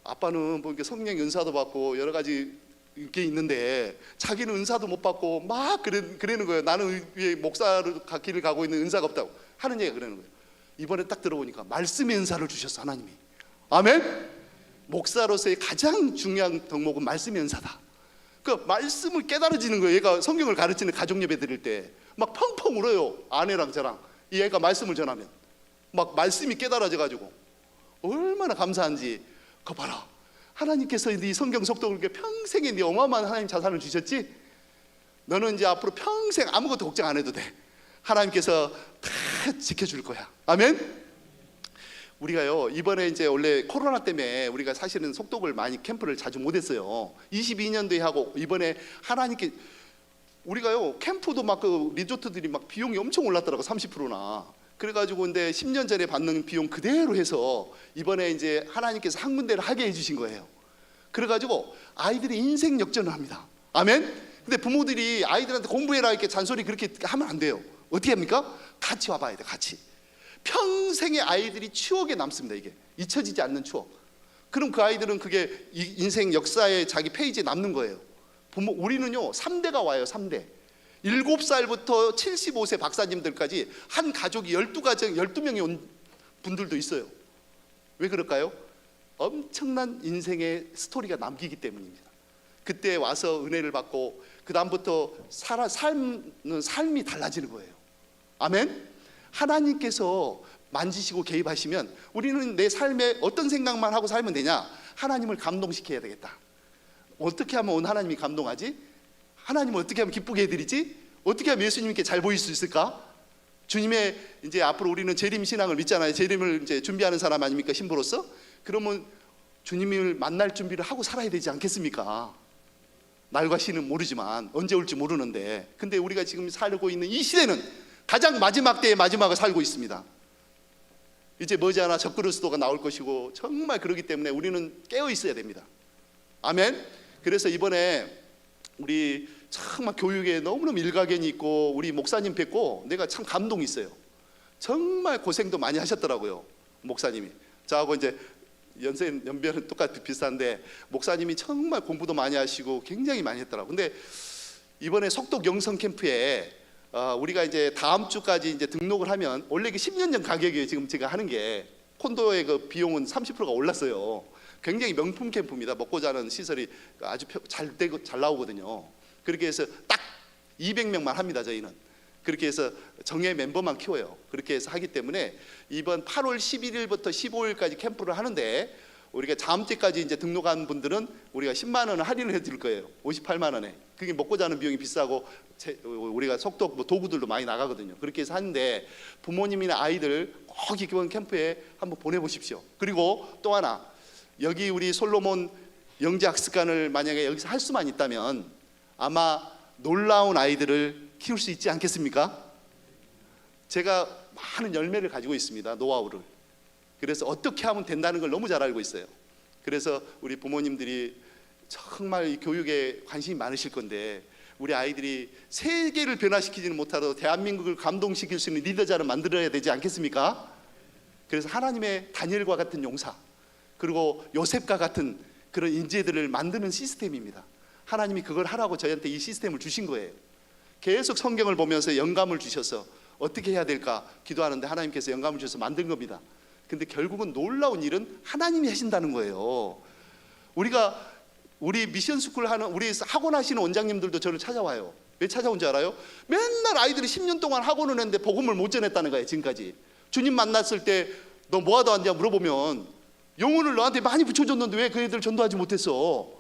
아빠는 뭐 이렇게 성령 은사도 받고 여러 가지 게 있는데 자기는 은사도 못 받고 막 그러는 거예요. 나는 왜 목사로 길을 가고 있는 은사가 없다고 하는 얘기가 그러는 거예요. 이번에 딱 들어보니까 말씀의 은사를 주셨어, 하나님이. 아멘. 목사로서의 가장 중요한 덕목은 말씀의 은사다. 그 말씀을 깨달아지는 거예요. 얘가 성경을 가르치는 가족 예배 드릴 때 막 펑펑 울어요. 아내랑 저랑 이 애가 말씀을 전하면 막 말씀이 깨달아져 가지고 얼마나 감사한지. 그거 봐라, 하나님께서 네 성경 속독을 평생에 네 어마어마한 하나님 자산을 주셨지. 너는 이제 앞으로 평생 아무것도 걱정 안 해도 돼. 하나님께서 다 지켜줄 거야. 아멘. 우리가요 이번에 이제 원래 코로나 때문에 우리가 사실은 속독을 많이 캠프를 자주 못했어요. 22년도에 하고 이번에 하나님께 우리가요 캠프도 막 그 리조트들이 막 비용이 엄청 올랐더라고, 30%나. 그래가지고 근데 10년 전에 받는 비용 그대로 해서 이번에 이제 하나님께서 한 군데를 하게 해주신 거예요. 그래가지고 아이들이 인생 역전을 합니다. 아멘. 근데 부모들이 아이들한테 공부해라 이렇게 잔소리 그렇게 하면 안 돼요. 어떻게 합니까? 같이 와봐야 돼. 같이. 평생의 아이들이 추억에 남습니다. 이게 잊혀지지 않는 추억. 그럼 그 아이들은 그게 인생 역사에 자기 페이지에 남는 거예요. 우리는요 3대가 와요. 3대. 7살부터 75세 박사님들까지 한 가족이 12명이 온 분들도 있어요. 왜 그럴까요? 엄청난 인생의 스토리가 남기기 때문입니다. 그때 와서 은혜를 받고 그 다음부터 삶이 달라지는 거예요. 아멘. 하나님께서 만지시고 개입하시면 우리는 내 삶에 어떤 생각만 하고 살면 되냐? 하나님을 감동시켜야 되겠다. 어떻게 하면 하나님이 감동하지? 하나님을 어떻게 하면 기쁘게 해드리지? 어떻게 하면 예수님께 잘 보일 수 있을까? 주님의 이제 앞으로 우리는 재림 신앙을 믿잖아요. 재림을 이제 준비하는 사람 아닙니까? 신부로서. 그러면 주님을 만날 준비를 하고 살아야 되지 않겠습니까? 날과 시는 모르지만 언제 올지 모르는데, 근데 우리가 지금 살고 있는 이 시대는 가장 마지막 때의 마지막을 살고 있습니다. 이제 머지않아 적그리스도가 나올 것이고 정말 그렇기 때문에 우리는 깨어 있어야 됩니다. 아멘. 그래서 이번에 우리 정말 교육에 너무너무 일가견이 있고 우리 목사님 뵙고 내가 참 감동이 있어요. 정말 고생도 많이 하셨더라고요, 목사님이. 저하고 이제 연배는 똑같이 비슷한데 목사님이 정말 공부도 많이 하시고 굉장히 많이 했더라고요. 근데 이번에 속독 영성 캠프에 우리가 이제 다음 주까지 이제 등록을 하면 원래 10년 전 가격이에요. 지금 제가 하는 게 콘도의 그 비용은 30%가 올랐어요. 굉장히 명품 캠프입니다. 먹고 자는 시설이 아주 잘 되고 잘 나오거든요. 그렇게 해서 딱 200명만 합니다. 저희는 그렇게 해서 정예 멤버만 키워요. 그렇게 해서 하기 때문에 이번 8월 11일부터 15일까지 캠프를 하는데 우리가 다음 주까지 이제 등록한 분들은 우리가 10만 원을 할인을 해드릴 거예요. 58만 원에. 그게 먹고 자는 비용이 비싸고 우리가 속독 뭐 도구들도 많이 나가거든요. 그렇게 해서 하는데 부모님이나 아이들 꼭 이번 캠프에 한번 보내보십시오. 그리고 또 하나, 여기 우리 솔로몬 영재학습관을 만약에 여기서 할 수만 있다면 아마 놀라운 아이들을 키울 수 있지 않겠습니까? 제가 많은 열매를 가지고 있습니다. 노하우를. 그래서 어떻게 하면 된다는 걸 너무 잘 알고 있어요. 그래서 우리 부모님들이 정말 이 교육에 관심이 많으실 건데 우리 아이들이 세계를 변화시키지는 못하도 대한민국을 감동시킬 수 있는 리더자를 만들어야 되지 않겠습니까? 그래서 하나님의 다니엘과 같은 용사, 그리고 요셉과 같은 그런 인재들을 만드는 시스템입니다. 하나님이 그걸 하라고 저희한테 이 시스템을 주신 거예요. 계속 성경을 보면서 영감을 주셔서 어떻게 해야 될까 기도하는데 하나님께서 영감을 주셔서 만든 겁니다. 근데 결국은 놀라운 일은 하나님이 하신다는 거예요. 우리 미션 스쿨 하는 우리 학원 하시는 원장님들도 저를 찾아와요. 왜 찾아온 줄 알아요? 맨날 아이들이 10년 동안 학원을 했는데 복음을 못 전했다는 거예요. 지금까지 주님 만났을 때 너 뭐 하다 왔냐 물어보면 영혼을 너한테 많이 붙여줬는데 왜 그 애들 전도하지 못했어?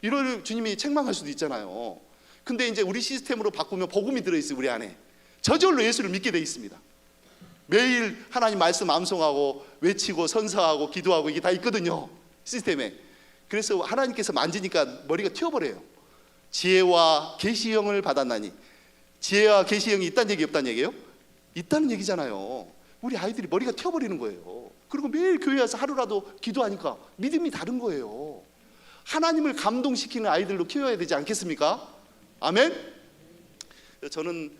이럴 주님이 책망할 수도 있잖아요. 근데 이제 우리 시스템으로 바꾸면 복음이 들어있어요. 우리 안에 저절로 예수를 믿게 돼 있습니다. 매일 하나님 말씀 암송하고 외치고 선서하고 기도하고 이게 다 있거든요, 시스템에. 그래서 하나님께서 만지니까 머리가 튀어버려요. 지혜와 계시형을 받았나니. 지혜와 계시형이 있다는 얘기 없다는 얘기예요? 있다는 얘기잖아요. 우리 아이들이 머리가 튀어버리는 거예요. 그리고 매일 교회 와서 하루라도 기도하니까 믿음이 다른 거예요. 하나님을 감동시키는 아이들로 키워야 되지 않겠습니까? 아멘? 저는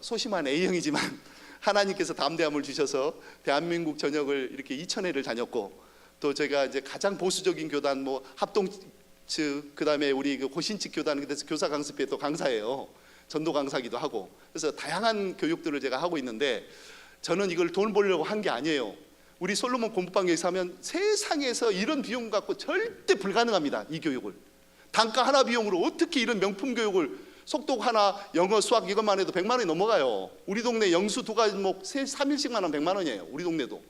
소심한 A형이지만 하나님께서 담대함을 주셔서 대한민국 전역을 이렇게 2,000회를 다녔고, 또 제가 이제 가장 보수적인 교단 뭐 합동 측, 그다음에 우리 그 고신측 교단, 그래서 교사 강습회 또 강사예요. 전도 강사기도 하고. 그래서 다양한 교육들을 제가 하고 있는데, 저는 이걸 돈 벌려고 한 게 아니에요. 우리 솔로몬 공부방에서 하면 세상에서 이런 비용 갖고 절대 불가능합니다. 이 교육을 단가 하나 비용으로 어떻게 이런 명품 교육을, 속독 하나 영어 수학 이것만 해도 100만 원이 넘어가요. 우리 동네 영수 두 과목 3일씩만 하면 100만 원이에요. 우리 동네도.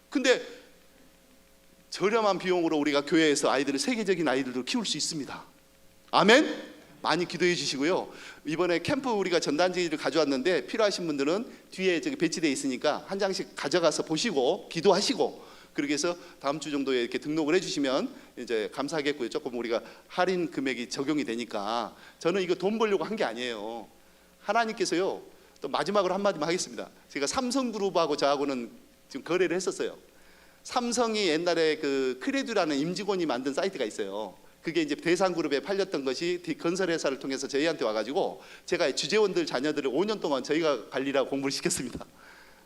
근데 저렴한 비용으로 우리가 교회에서 아이들을, 세계적인 아이들도 키울 수 있습니다. 아멘. 많이 기도해 주시고요. 이번에 캠프 우리가 전단지를 가져왔는데 필요하신 분들은 뒤에 저기 배치되어 있으니까 한 장씩 가져가서 보시고 기도하시고, 그렇게 해서 다음 주 정도에 이렇게 등록을 해주시면 이제 감사하겠고요. 조금 우리가 할인 금액이 적용이 되니까. 저는 이거 돈 벌려고 한 게 아니에요. 하나님께서요. 또 마지막으로 한마디만 하겠습니다. 제가 삼성그룹하고 저하고는 지금 거래를 했었어요. 삼성이 옛날에 그 크레듀라는 임직원이 만든 사이트가 있어요. 그게 이제 대상그룹에 팔렸던 것이 건설회사를 통해서 저희한테 와가지고 제가 주재원들 자녀들을 5년 동안 저희가 관리라고 공부를 시켰습니다.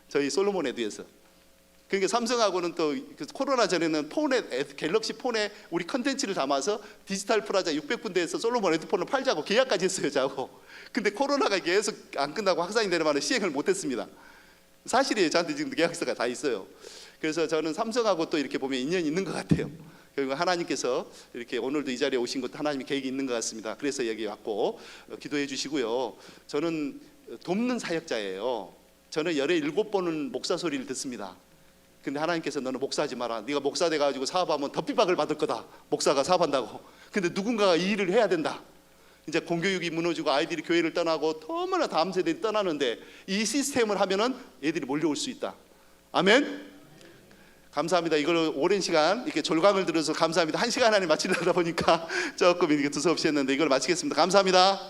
저희 솔로몬 에듀에서. 그러니까 삼성하고는 또 코로나 전에는 폰에, 갤럭시 폰에 우리 컨텐츠를 담아서 디지털 프라자 600군데에서 솔로몬 에듀폰을 팔자고 계약까지 했어요, 저하고. 근데 코로나가 계속 안 끝나고 확산이 되는 바람에 시행을 못했습니다. 사실이에요. 저한테 지금 계약서가 다 있어요. 그래서 저는 삼성하고 또 이렇게 보면 인연이 있는 것 같아요. 결국 하나님께서 이렇게 오늘도 이 자리에 오신 것도 하나님의 계획이 있는 것 같습니다. 그래서 여기 왔고 기도해 주시고요. 저는 돕는 사역자예요. 저는 열에 7번은 목사 소리를 듣습니다. 근데 하나님께서 너는 목사하지 마라. 네가 목사 돼가지고 사업하면 더 핍박을 받을 거다. 목사가 사업한다고. 근데 누군가가 이 일을 해야 된다. 이제 공교육이 무너지고 아이들이 교회를 떠나고 너무나 다음 세대들이 떠나는데 이 시스템을 하면은 애들이 몰려올 수 있다. 아멘. 감사합니다. 이걸 오랜 시간 이렇게 졸강을 들어서 감사합니다. 1시간 안에 마치려다 보니까 조금 이렇게 두서없이 했는데 이걸 마치겠습니다. 감사합니다.